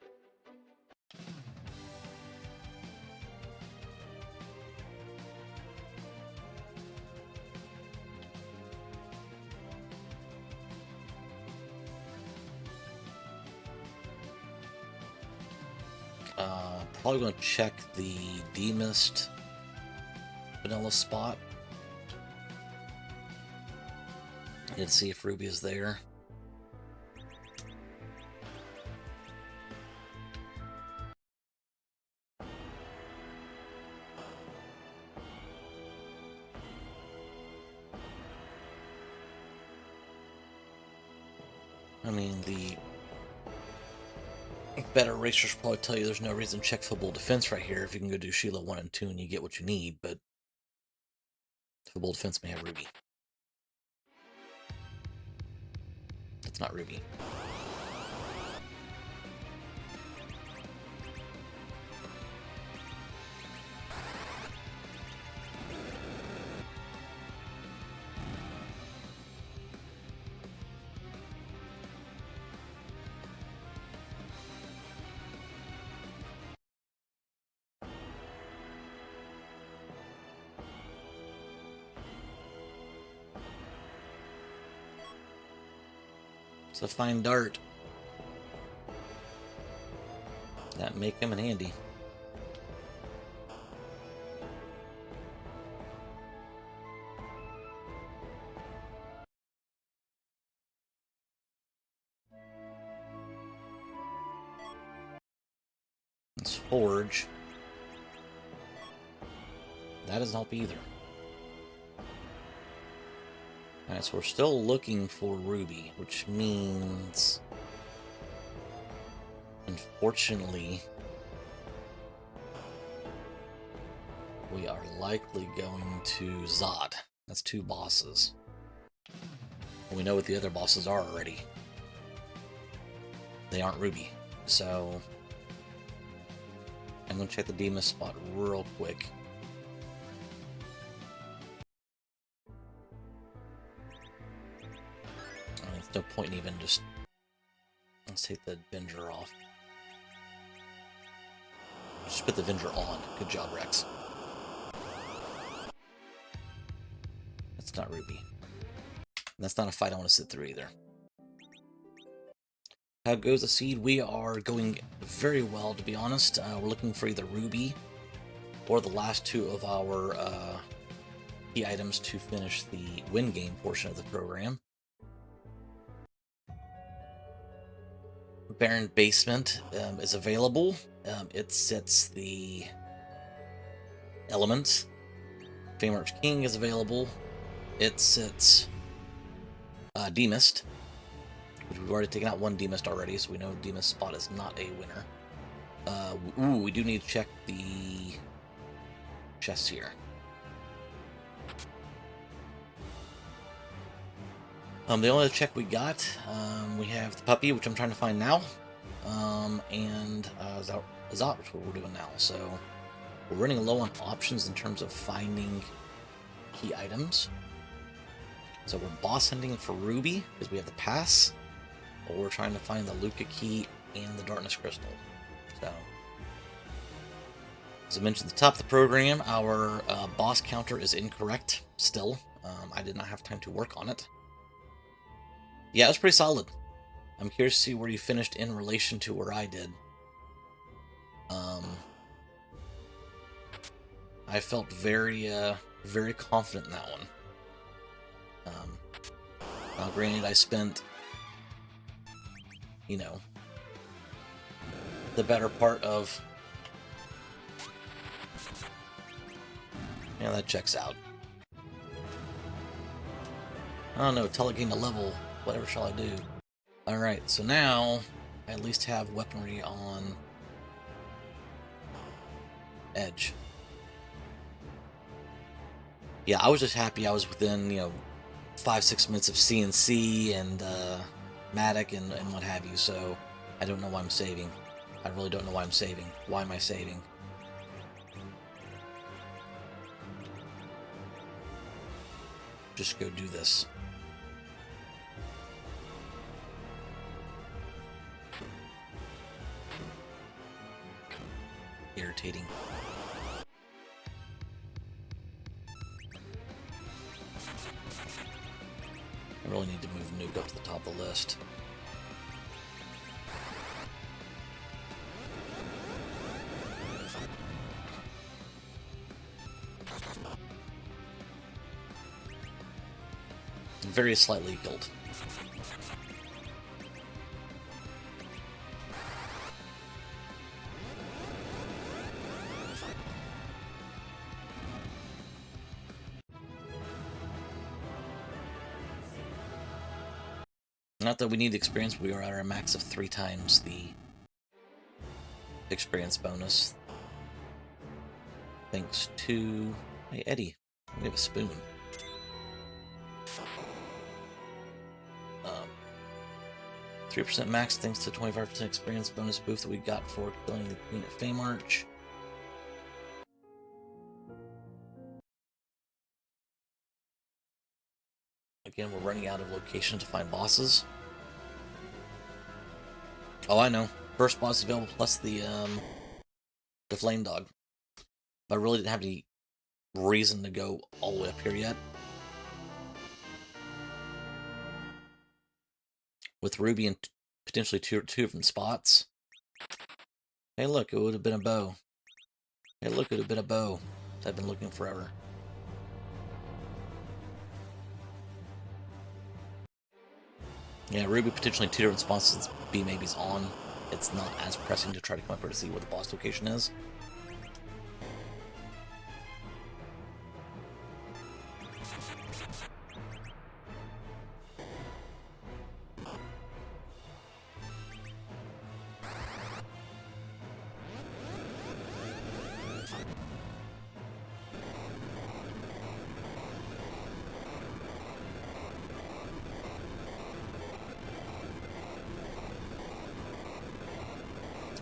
[SPEAKER 1] Probably going to check the Demist vanilla spot and see if Ruby is there. I mean, the better racers probably tell you there's no reason to check football defense right here if you can go do Sheila 1 and 2 and you get what you need, but football defense may have Ruby. That's not Ruby. It's a fine dart. That may come in handy. Let's forge. That doesn't help either. Alright, so we're still looking for Ruby, which means, unfortunately, we are likely going to Zod. That's 2 bosses. And we know what the other bosses are already. They aren't Ruby. So, I'm going to check the Demon's spot real quick. There's no point in even just... Let's take the Avenger off. Just put the Avenger on. Good job, Rex. That's not Ruby. And that's not a fight I want to sit through either. How goes the seed? We are going very well, to be honest. We're looking for either Ruby or the last two of our key items to finish the win game portion of the program. Barren Basement is available. It sets the elements. Famearch King is available. It sets Demist, which we've already taken out one Demist already, so we know Demist spot is not a winner. We do need to check the chests here. The only other check we got, we have the puppy, which I'm trying to find now, and Azot, which is what we're doing now. So we're running low on options in terms of finding key items. So we're boss hunting for Ruby, because we have the pass, or we're trying to find the Luca key and the Darkness Crystal. So, as I mentioned at the top of the program, our boss counter is incorrect still. I did not have time to work on it. Yeah, it was pretty solid. I'm curious to see where you finished in relation to where I did. I felt very, very confident in that one. Now, granted, I spent, you know, the better part of... Yeah, that checks out. I don't know, telegame a level. Whatever shall I do? Alright, so now I at least have weaponry on Edge. Yeah, I was just happy I was within, 5-6 minutes of CNC and Matic and what have you, so I don't know why I'm saving. I really don't know why I'm saving. Why am I saving? Just go do this. Irritating. I really need to move Nuke up to the top of the list. Very slightly killed. Not that we need the experience, we are at our max of 3 times the experience bonus. Thanks to... Hey, Eddie, we have a spoon. 3% max thanks to 25% experience bonus boost that we got for killing the Queen at Famearch. Again, we're running out of location to find bosses. Oh, I know. First boss available plus the Flame Dog. But I really didn't have any reason to go all the way up here yet. With Ruby in potentially two different spots. Hey look, it would have been a bow. Hey look, it would have been a bow. I've been looking forever. Yeah, Ruby potentially in 2 different spots since B maybe's on. It's not as pressing to try to come up here to see where the boss location is.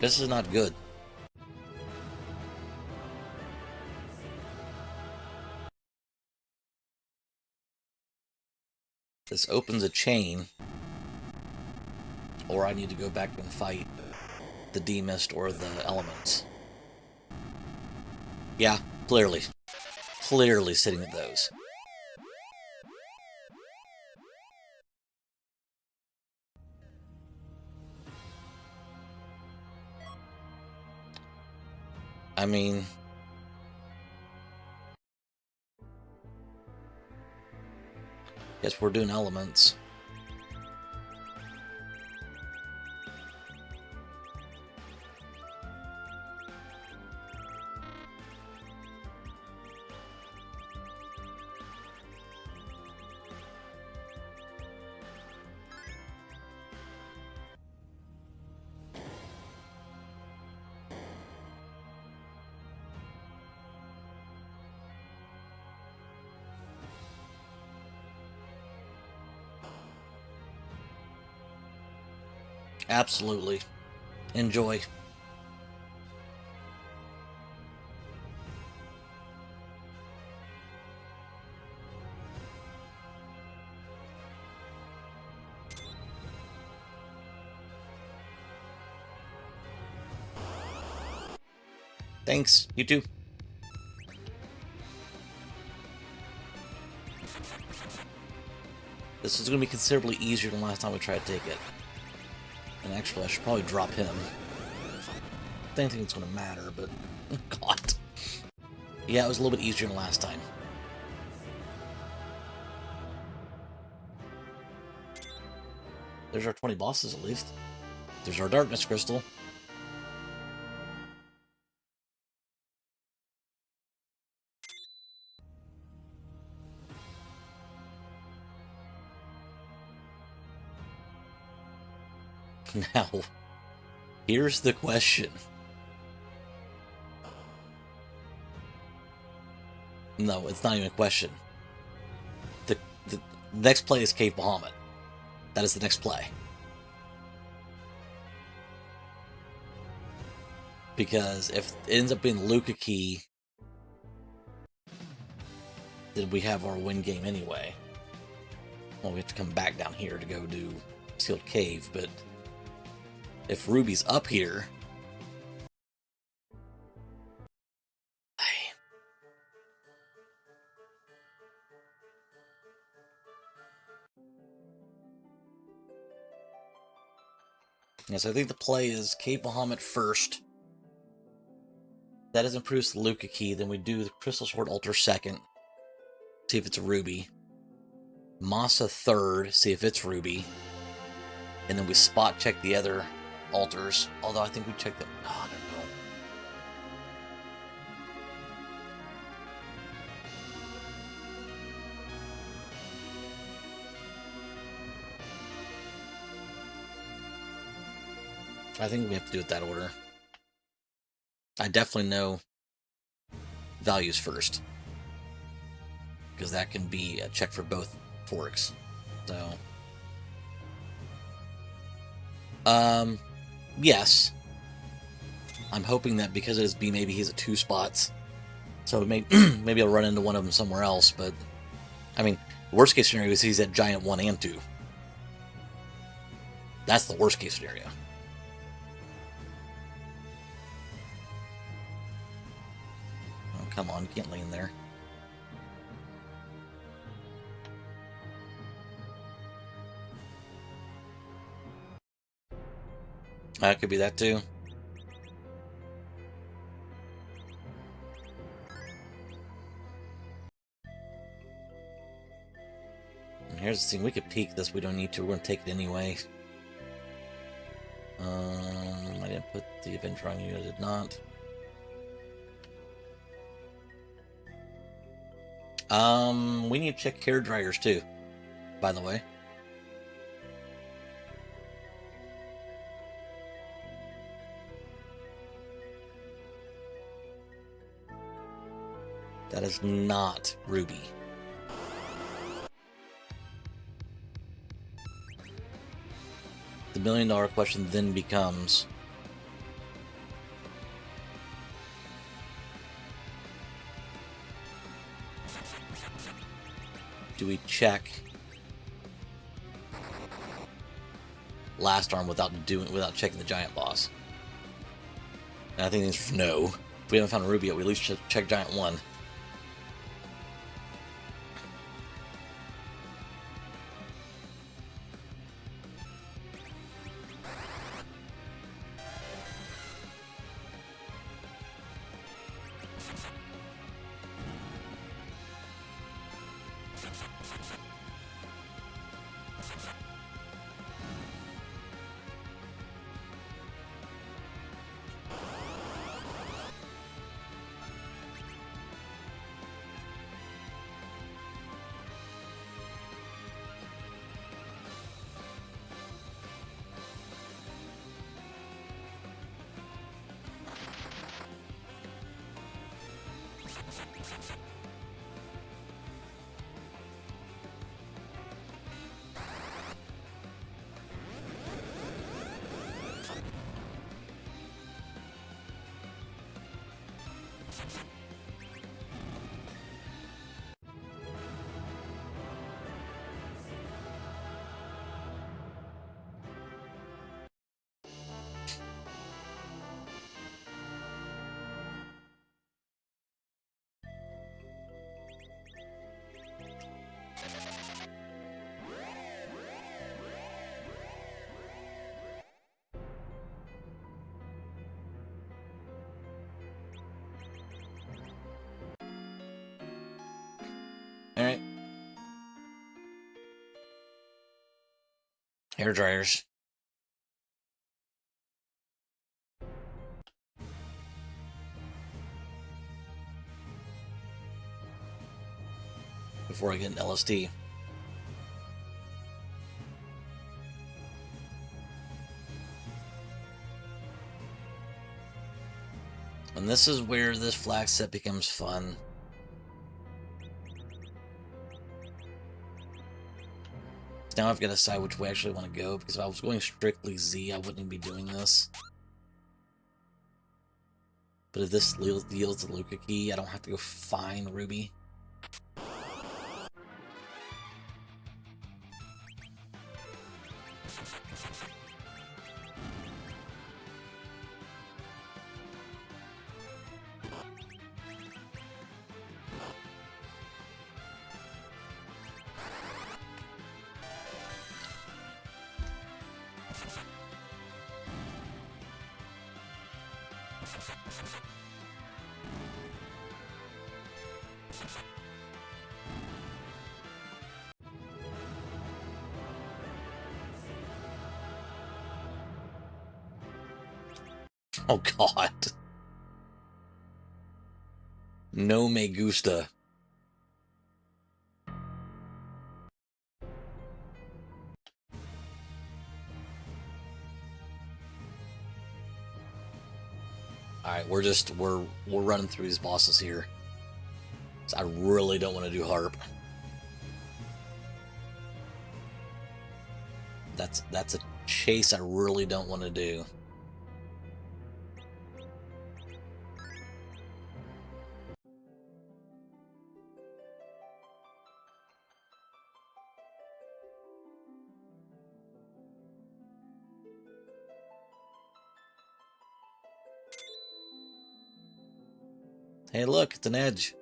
[SPEAKER 1] This is not good. This opens a chain, or I need to go back and fight the Demist or the Elements. Yeah, clearly. Clearly sitting at those. I mean, guess we're doing elements. Absolutely. Enjoy. Thanks. You too. This is going to be considerably easier than last time we tried to take it. And actually, I should probably drop him. I don't think it's going to matter, but... God. Yeah, it was a little bit easier than last time. There's our 20 bosses, at least. There's our darkness crystal. Now, here's the question. No, it's not even a question. The next play is Cave Bahamut. That is the next play. Because if it ends up being Luca Key, then we have our win game anyway. Well, we have to come back down here to go do Sealed Cave, but if Ruby's up here... Yes, I think the play is Cave Bahamut first. That doesn't produce the Luca Key. Then we do the Crystal Sword Altar second. See if it's a Ruby. Masa third. See if it's Ruby. And then we spot check the other altars. Although I think we checked them. Oh, I don't know. I think we have to do it that order. I definitely know values first, because that can be a check for both forks. So, yes. I'm hoping that because it is B, maybe he's at 2 spots. So maybe I'll run into one of them somewhere else. But I mean, worst case scenario is he's at Giant 1 and 2. That's the worst case scenario. Oh, come on, you can't lay in there. That could be that too. And here's the thing, we could peek this, we don't need to, we're going to take it anyway. I didn't put the Avenger on you, I did not. We need to check hair dryers too, by the way. That is not Ruby. The $1 million question then becomes... do we check last arm without checking the giant boss? And I think the answer is no. If we haven't found a Ruby yet, we at least check Giant 1. Alright. Hair dryers. Before I get an LSD. And this is where this flag set becomes fun. Now I've got to decide which way I actually want to go, because if I was going strictly Z, I wouldn't even be doing this. But if this yields the Luca key, I don't have to go find Ruby. Oh god. No me gusta. Alright, we're running through these bosses here. So I really don't want to do harp. That's a chase I really don't want to do. Hey, look, it's an edge.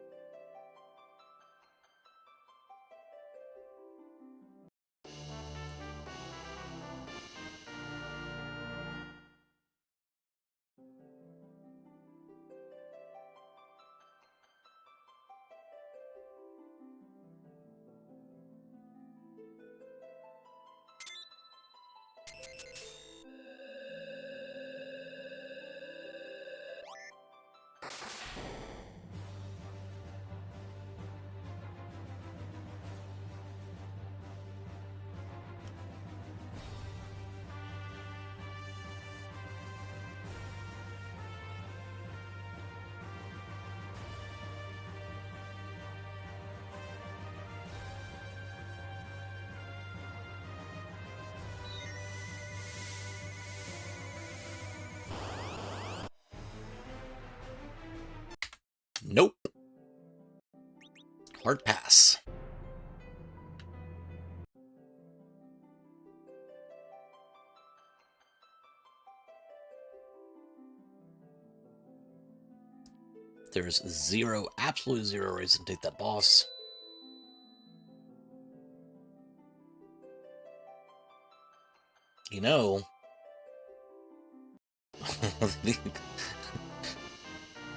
[SPEAKER 1] Nope. Hard pass. There's zero, absolute zero reason to take that boss. You know,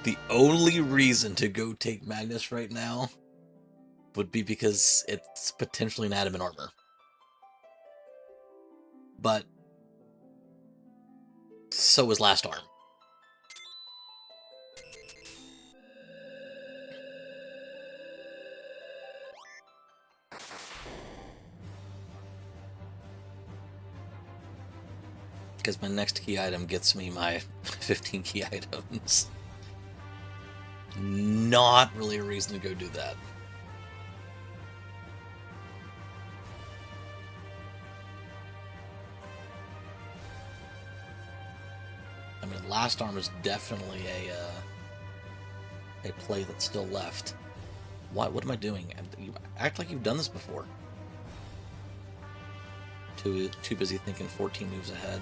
[SPEAKER 1] the only reason to go take Magnus right now would be because it's potentially an adamant armor. But so is Last Arm. Because my next key item gets me my 15 key items. not really a reason to go do that. I mean, last arm is definitely a play that's still left. What am I doing? You act like you've done this before. Too busy thinking 14 moves ahead.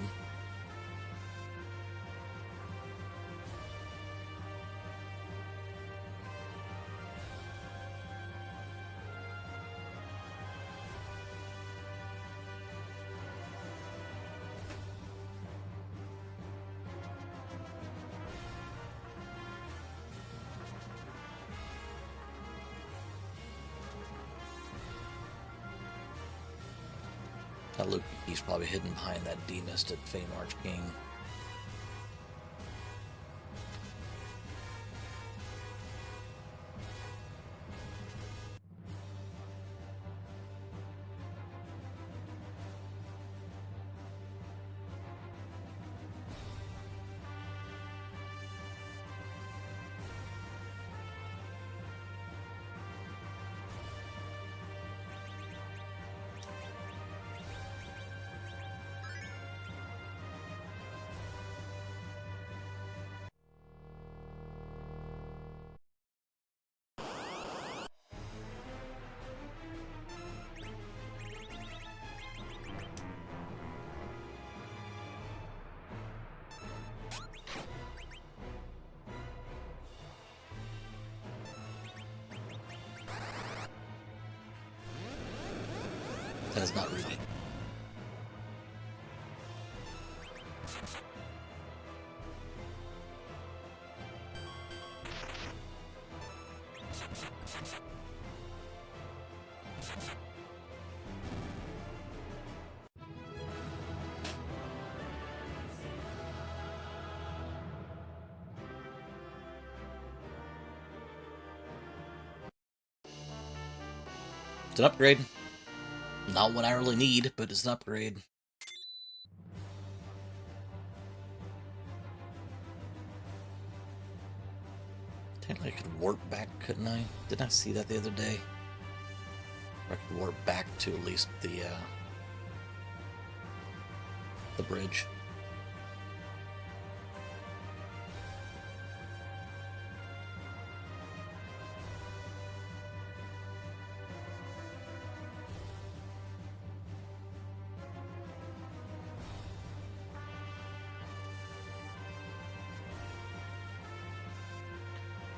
[SPEAKER 1] That Luke, he's probably hidden behind that demisted Fame Arch King. That is not Ruby. It's an upgrade. Not what I really need, but it's an upgrade. Technically, I could warp back, couldn't I? Didn't I see that the other day? Or I could warp back to at least the bridge.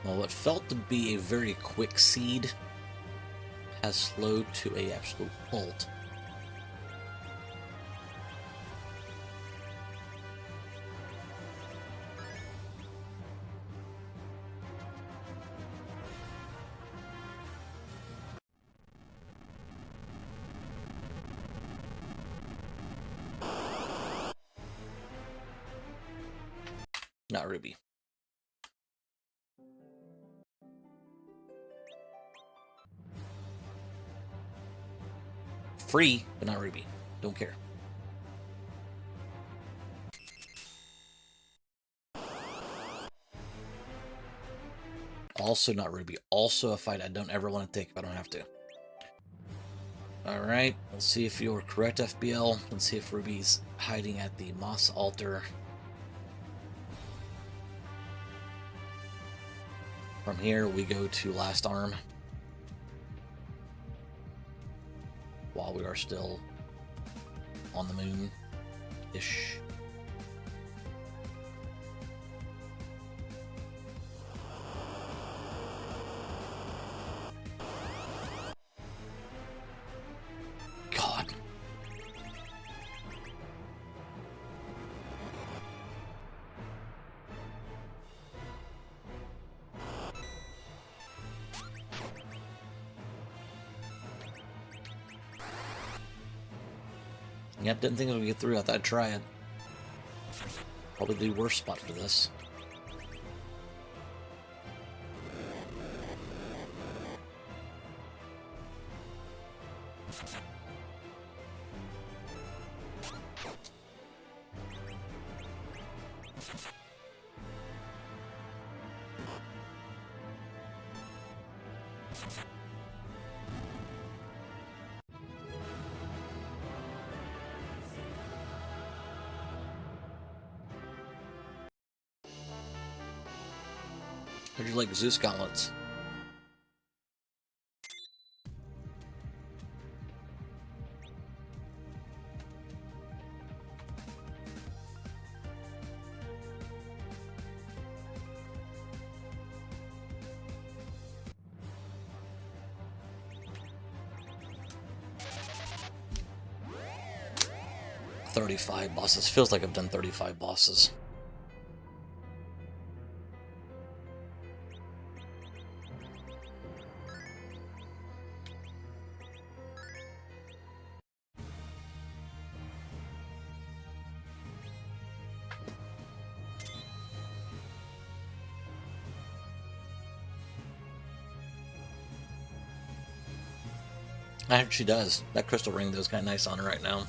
[SPEAKER 1] Well, what felt to be a very quick seed has slowed to an absolute halt. Not Ruby. Free, but not Ruby. Don't care. Also not Ruby. Also a fight I don't ever want to take if I don't have to. Alright, let's see if you're correct, FBL. Let's see if Ruby's hiding at the Moss Altar. From here, we go to Last Arm. While we are still on the moon-ish. God. Yep, didn't think it would get through. I thought I'd try it. Probably the worst spot for this. How'd you like Zeus gauntlets? $35 bosses. Feels like I've done 35 bosses. I hope she does. That crystal ring though is kind of nice on her right now.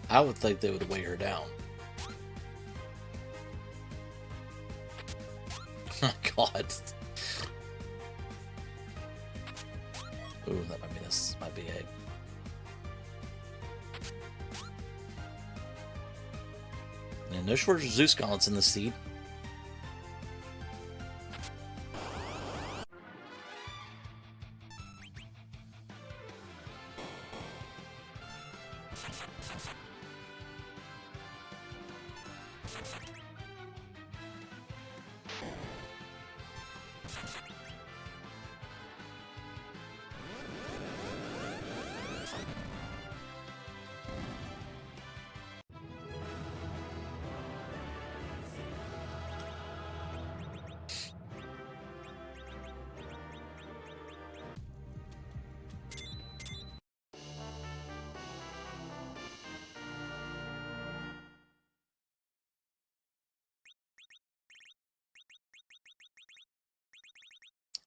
[SPEAKER 1] I would think they would weigh her down. Oh God. Ooh, that might be this. Might be it. And no shortage of Zeus gauntlets in the seed.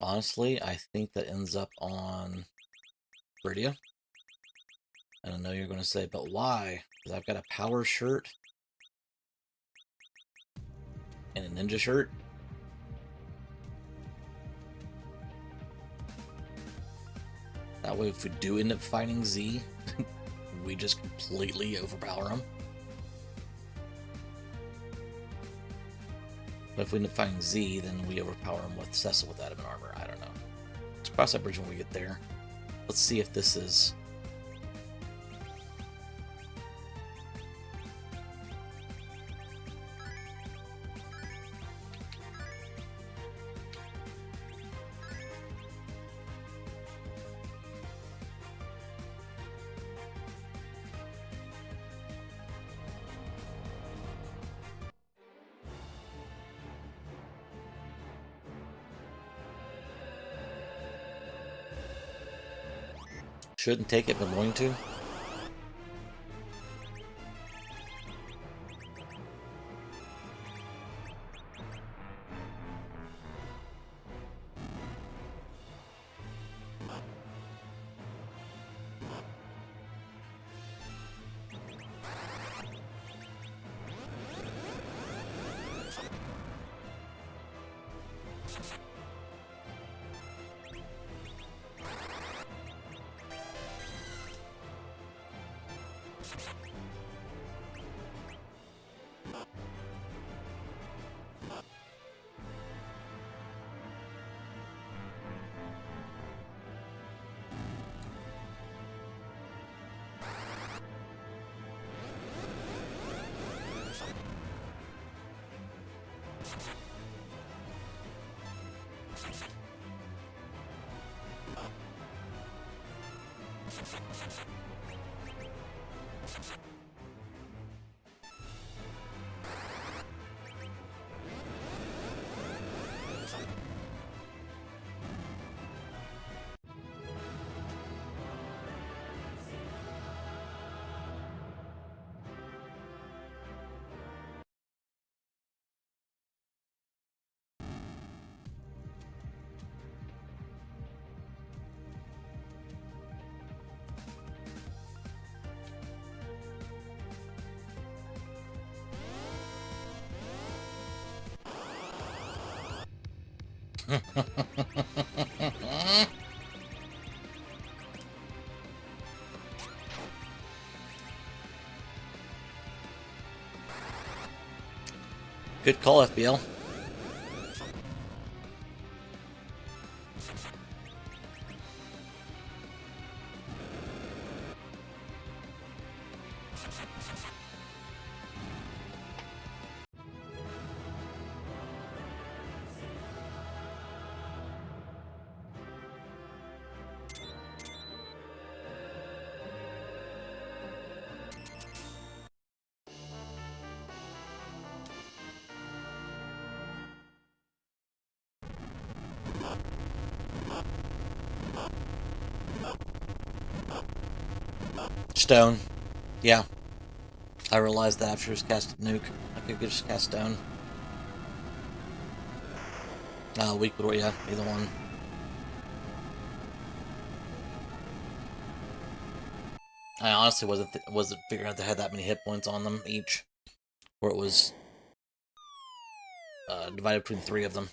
[SPEAKER 1] Honestly, I think that ends up on Viridia. And I know you're going to say, but why? Because I've got a power shirt and a ninja shirt. That way, if we do end up fighting Z, we just completely overpower him. But if we end up fighting Z, then we overpower him with Cecil with adamant armor. I don't know. Let's cross that bridge when we get there. Let's see if this is... Shouldn't take it, but going to. Good call, FBL. Stone. Yeah. I realized that after just casted Nuke. I could just cast Stone. Weak, but yeah, either one. I honestly wasn't figuring out they had that many hit points on them each, where it was divided between 3 of them.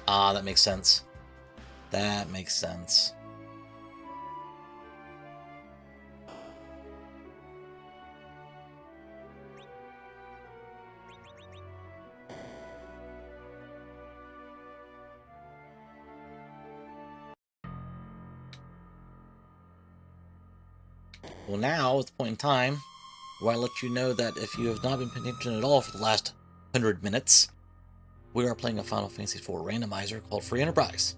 [SPEAKER 1] Ah, that makes sense. That makes sense. Well, now, at the point in time where I let you know that if you have not been paying attention at all for the last 100 minutes, we are playing a Final Fantasy IV randomizer called Free Enterprise.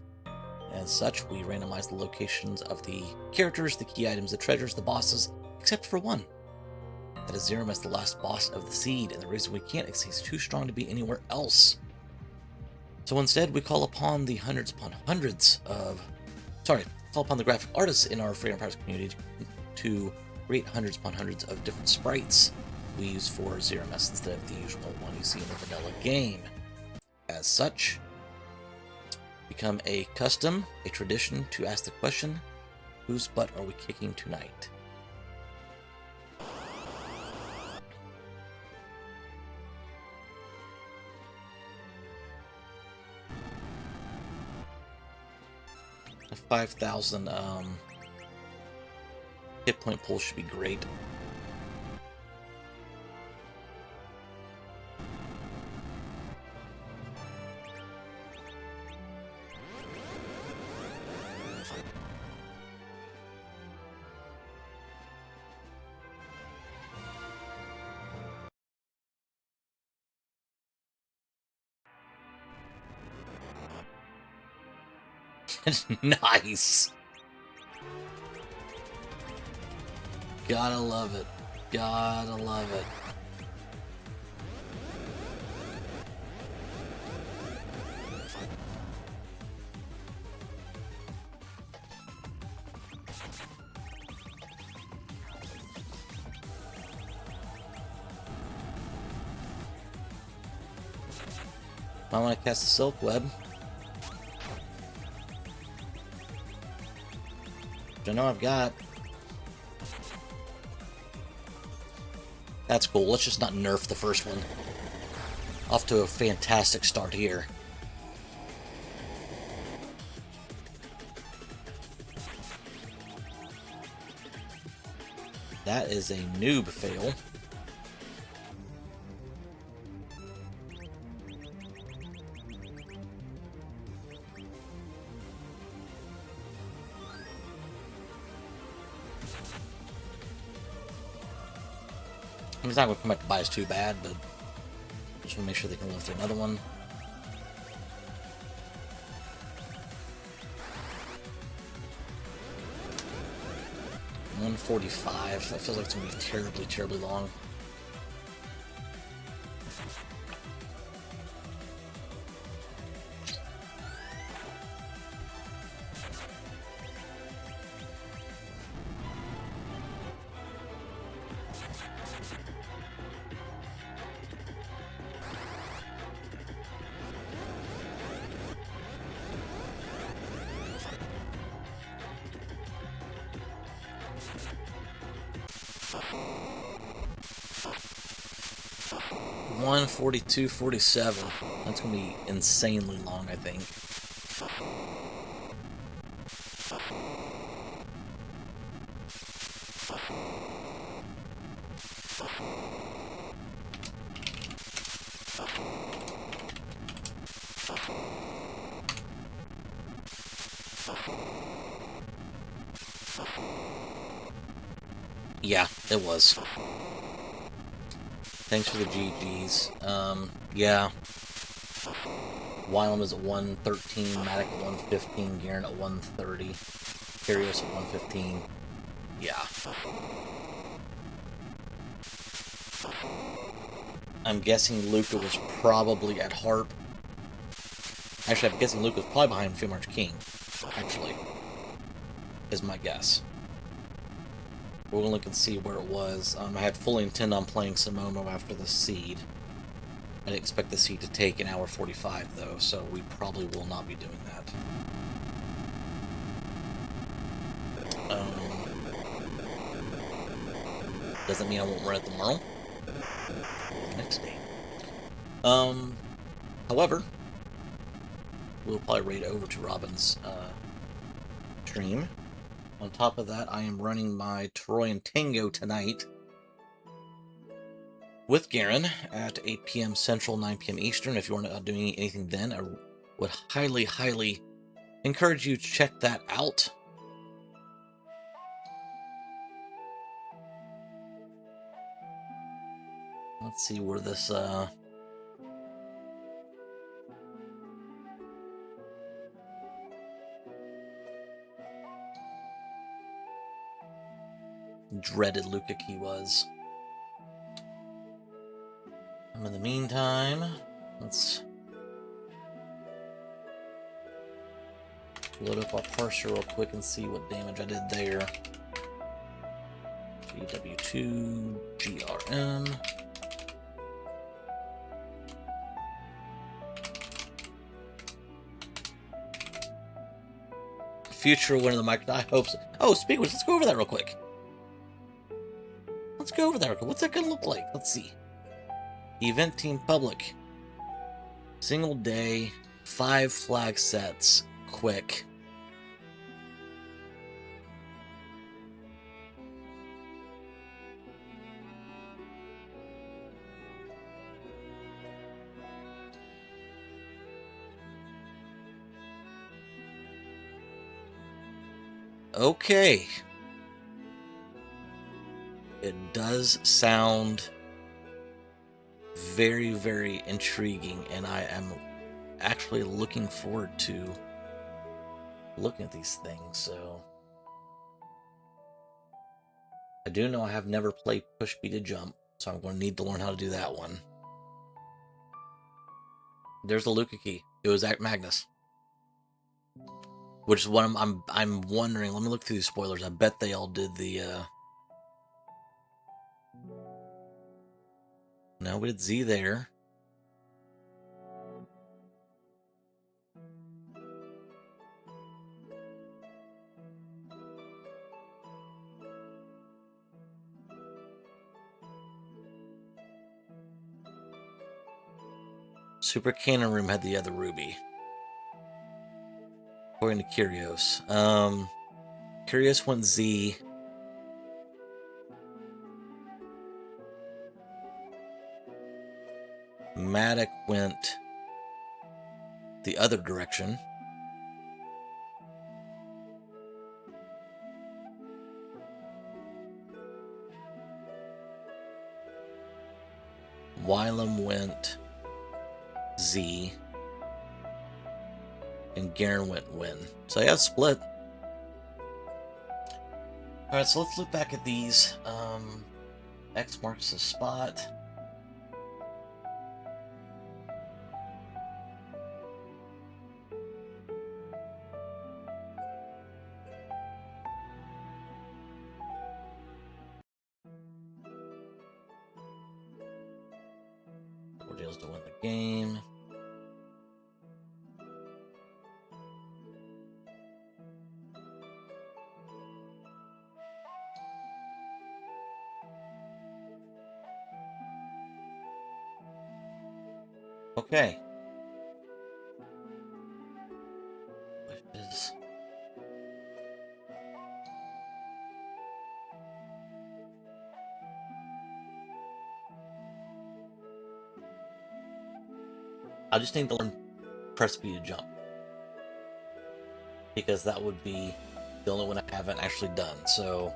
[SPEAKER 1] As such, we randomize the locations of the characters, the key items, the treasures, the bosses, except for one. That is Zeramus, the last boss of the Seed, and the reason we can't is he's too strong to be anywhere else. So instead, we call upon the hundreds upon hundreds of... call upon the graphic artists in our Free Enterprise community to create hundreds upon hundreds of different sprites we use for Zeramus instead of the usual one you see in the vanilla game. As such, become a custom, a tradition to ask the question, whose butt are we kicking tonight? A 5,000 hit point pull should be great. Nice! Gotta love it. Gotta love it. I want to cast the Silk Web. Which I know I've got. That's cool. Let's just not nerf the first one. Off to a fantastic start here. That is a noob fail. He's not going to come back to buy us too bad, but just want to make sure they can live through another one. $145. That feels like it's going to be terribly, terribly long. $142.47. That's gonna be insanely long, I think. Yeah, it was. Thanks for the GGs. Yeah. Wylam is at 113, Matic at 115, Garen at 130, Karios at 115. Yeah. I'm guessing Luca was probably at Harp. Actually, I'm guessing Luca was probably behind Fimarch King, actually, is my guess. We'll look and see where it was. I had fully intend on playing Simomo after the seed. I didn't expect the seed to take an hour 45, though, so we probably will not be doing that. Doesn't mean I won't run it tomorrow. Next day. However, we'll probably raid over to Robin's stream. On top of that, I am running my Troy and Tango tonight with Garen at 8 p.m. Central, 9 p.m. Eastern. If you aren't doing anything then, I would highly, highly encourage you to check that out. Let's see where this dreaded Luca key was. In the meantime, let's load up our parser real quick and see what damage I did there. GW2, GRM. Future winner of the micro. I hope so. Oh, speaking of which, let's go over that real quick. Let's go over that real quick. What's that gonna look like? Let's see. Event team public. Single day, 5 flag sets, quick. Okay. It does sound very, very intriguing, and I am actually looking forward to looking at these things. So I do know I have never played push B to jump, so I'm going to need to learn how to do that one. There's the Luca key. It was at Magnus, which is what I'm wondering. Let me look through these spoilers. I bet they all did the no, we did Z there. Super Cannon Room had the other ruby. According to Curios. Curios went Z. Matic went the other direction. Wylam went Z. And Garen went win. So yeah, split. Alright, so let's look back at these. X marks the spot. Deals to win the game. Okay. Which is I just need to learn press B to jump. Because that would be the only one I haven't actually done. So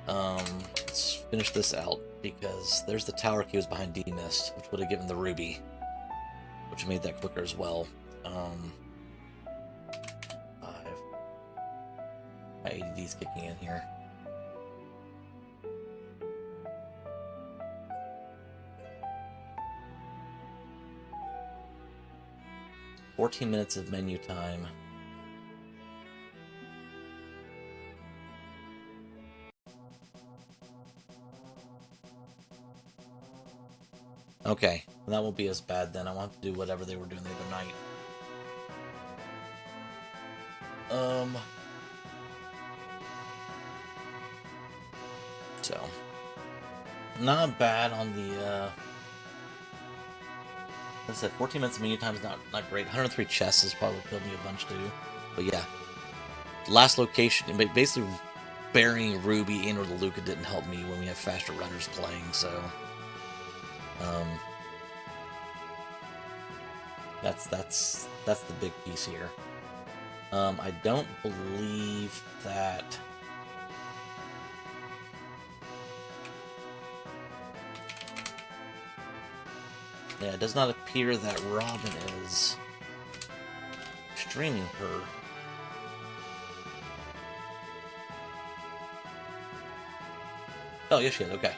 [SPEAKER 1] let's finish this out because there's the tower keys behind D Mist, which would have given the ruby, which made that quicker as well. 5. My ADD's kicking in here. $14 minutes of menu time. Okay, that won't be as bad then. I want to do whatever they were doing the other night. So not bad on the like I said, 14 minutes of menu time is not great. 103 chests has probably killed me a bunch too. But yeah. Last location, basically burying Ruby and or the Luca didn't help me when we have faster runners playing, so that's the big piece here. I don't believe that yeah, it does not appear that Robin is streaming her. Oh, yes, she is. Okay.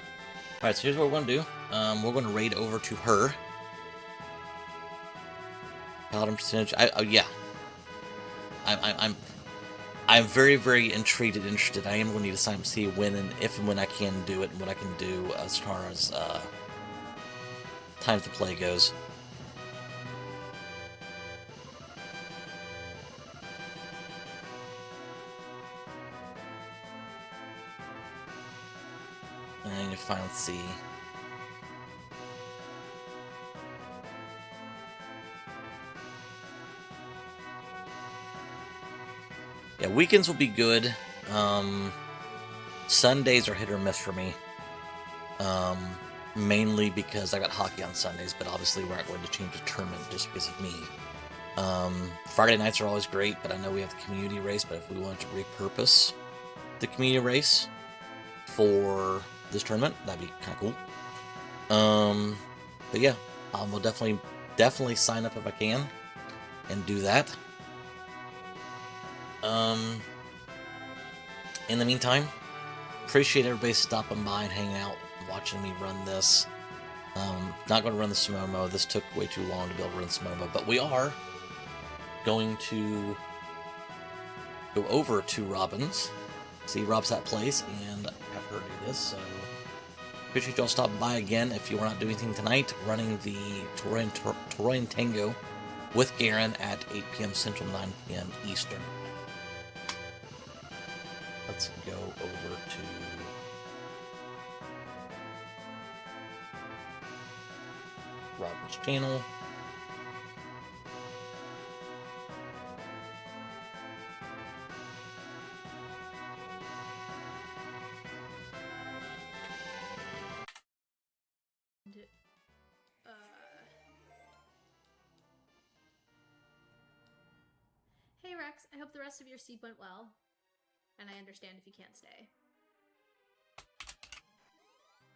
[SPEAKER 1] Alright, so here's what we're going to do. We're going to raid over to her. Paladin percentage. Yeah. I'm very, very intrigued and interested. I am going to need to sign up to see when and if and when I can do it and what I can do as far as time to play goes. And you finally see. Yeah, weekends will be good. Sundays are hit or miss for me. Mainly because I got hockey on Sundays, but obviously we're not going to change the tournament just because of me. Friday nights are always great, but I know we have the community race, but if we wanted to repurpose the community race for this tournament, that'd be kind of cool. But yeah, we'll definitely sign up if I can and do that. In the meantime, appreciate everybody stopping by and hanging out and watching me run this. Not going to run the Sumomo. This took way too long to be able to run Sumomo, but we are going to go over to Robin's, see Rob's at place, and have her do this. So appreciate y'all stopping by again. If you are not doing anything tonight, running the Toroyan Tango with Garen at 8 p.m. Central, 9 p.m. Eastern. Let's go over to Robin's channel.
[SPEAKER 2] Hey Rex, I hope the rest of your sleep went well. And I understand if you can't stay.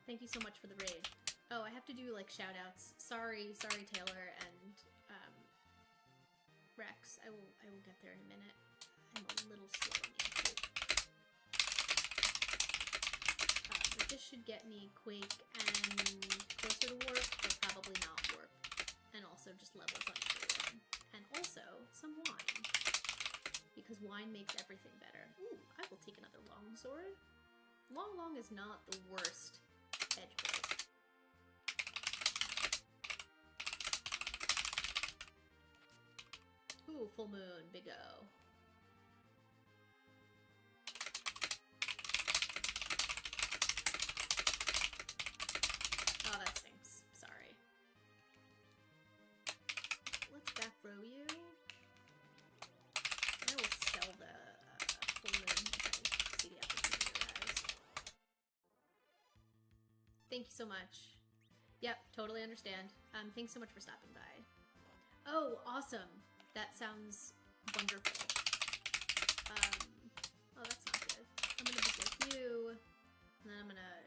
[SPEAKER 2] Thank you so much for the raid. Oh, I have to do like shout outs. Sorry Taylor and Rex. I will get there in a minute. I'm a little slow on the update. But this should get me Quake and closer to warp, but probably not warp. And also just levels on everyone. And also some wine. Because wine makes everything better. Ooh, I will take another longsword. Long is not the worst edge break. Ooh, full moon, big O. Oh, that stinks. Sorry. Let's back row you. I will sell the full moon if I see the opportunity arise. Thank you so much. Yep, totally understand. Thanks so much for stopping by. Oh, awesome. That sounds wonderful. Oh, that's not good. I'm gonna be with you, and then I'm gonna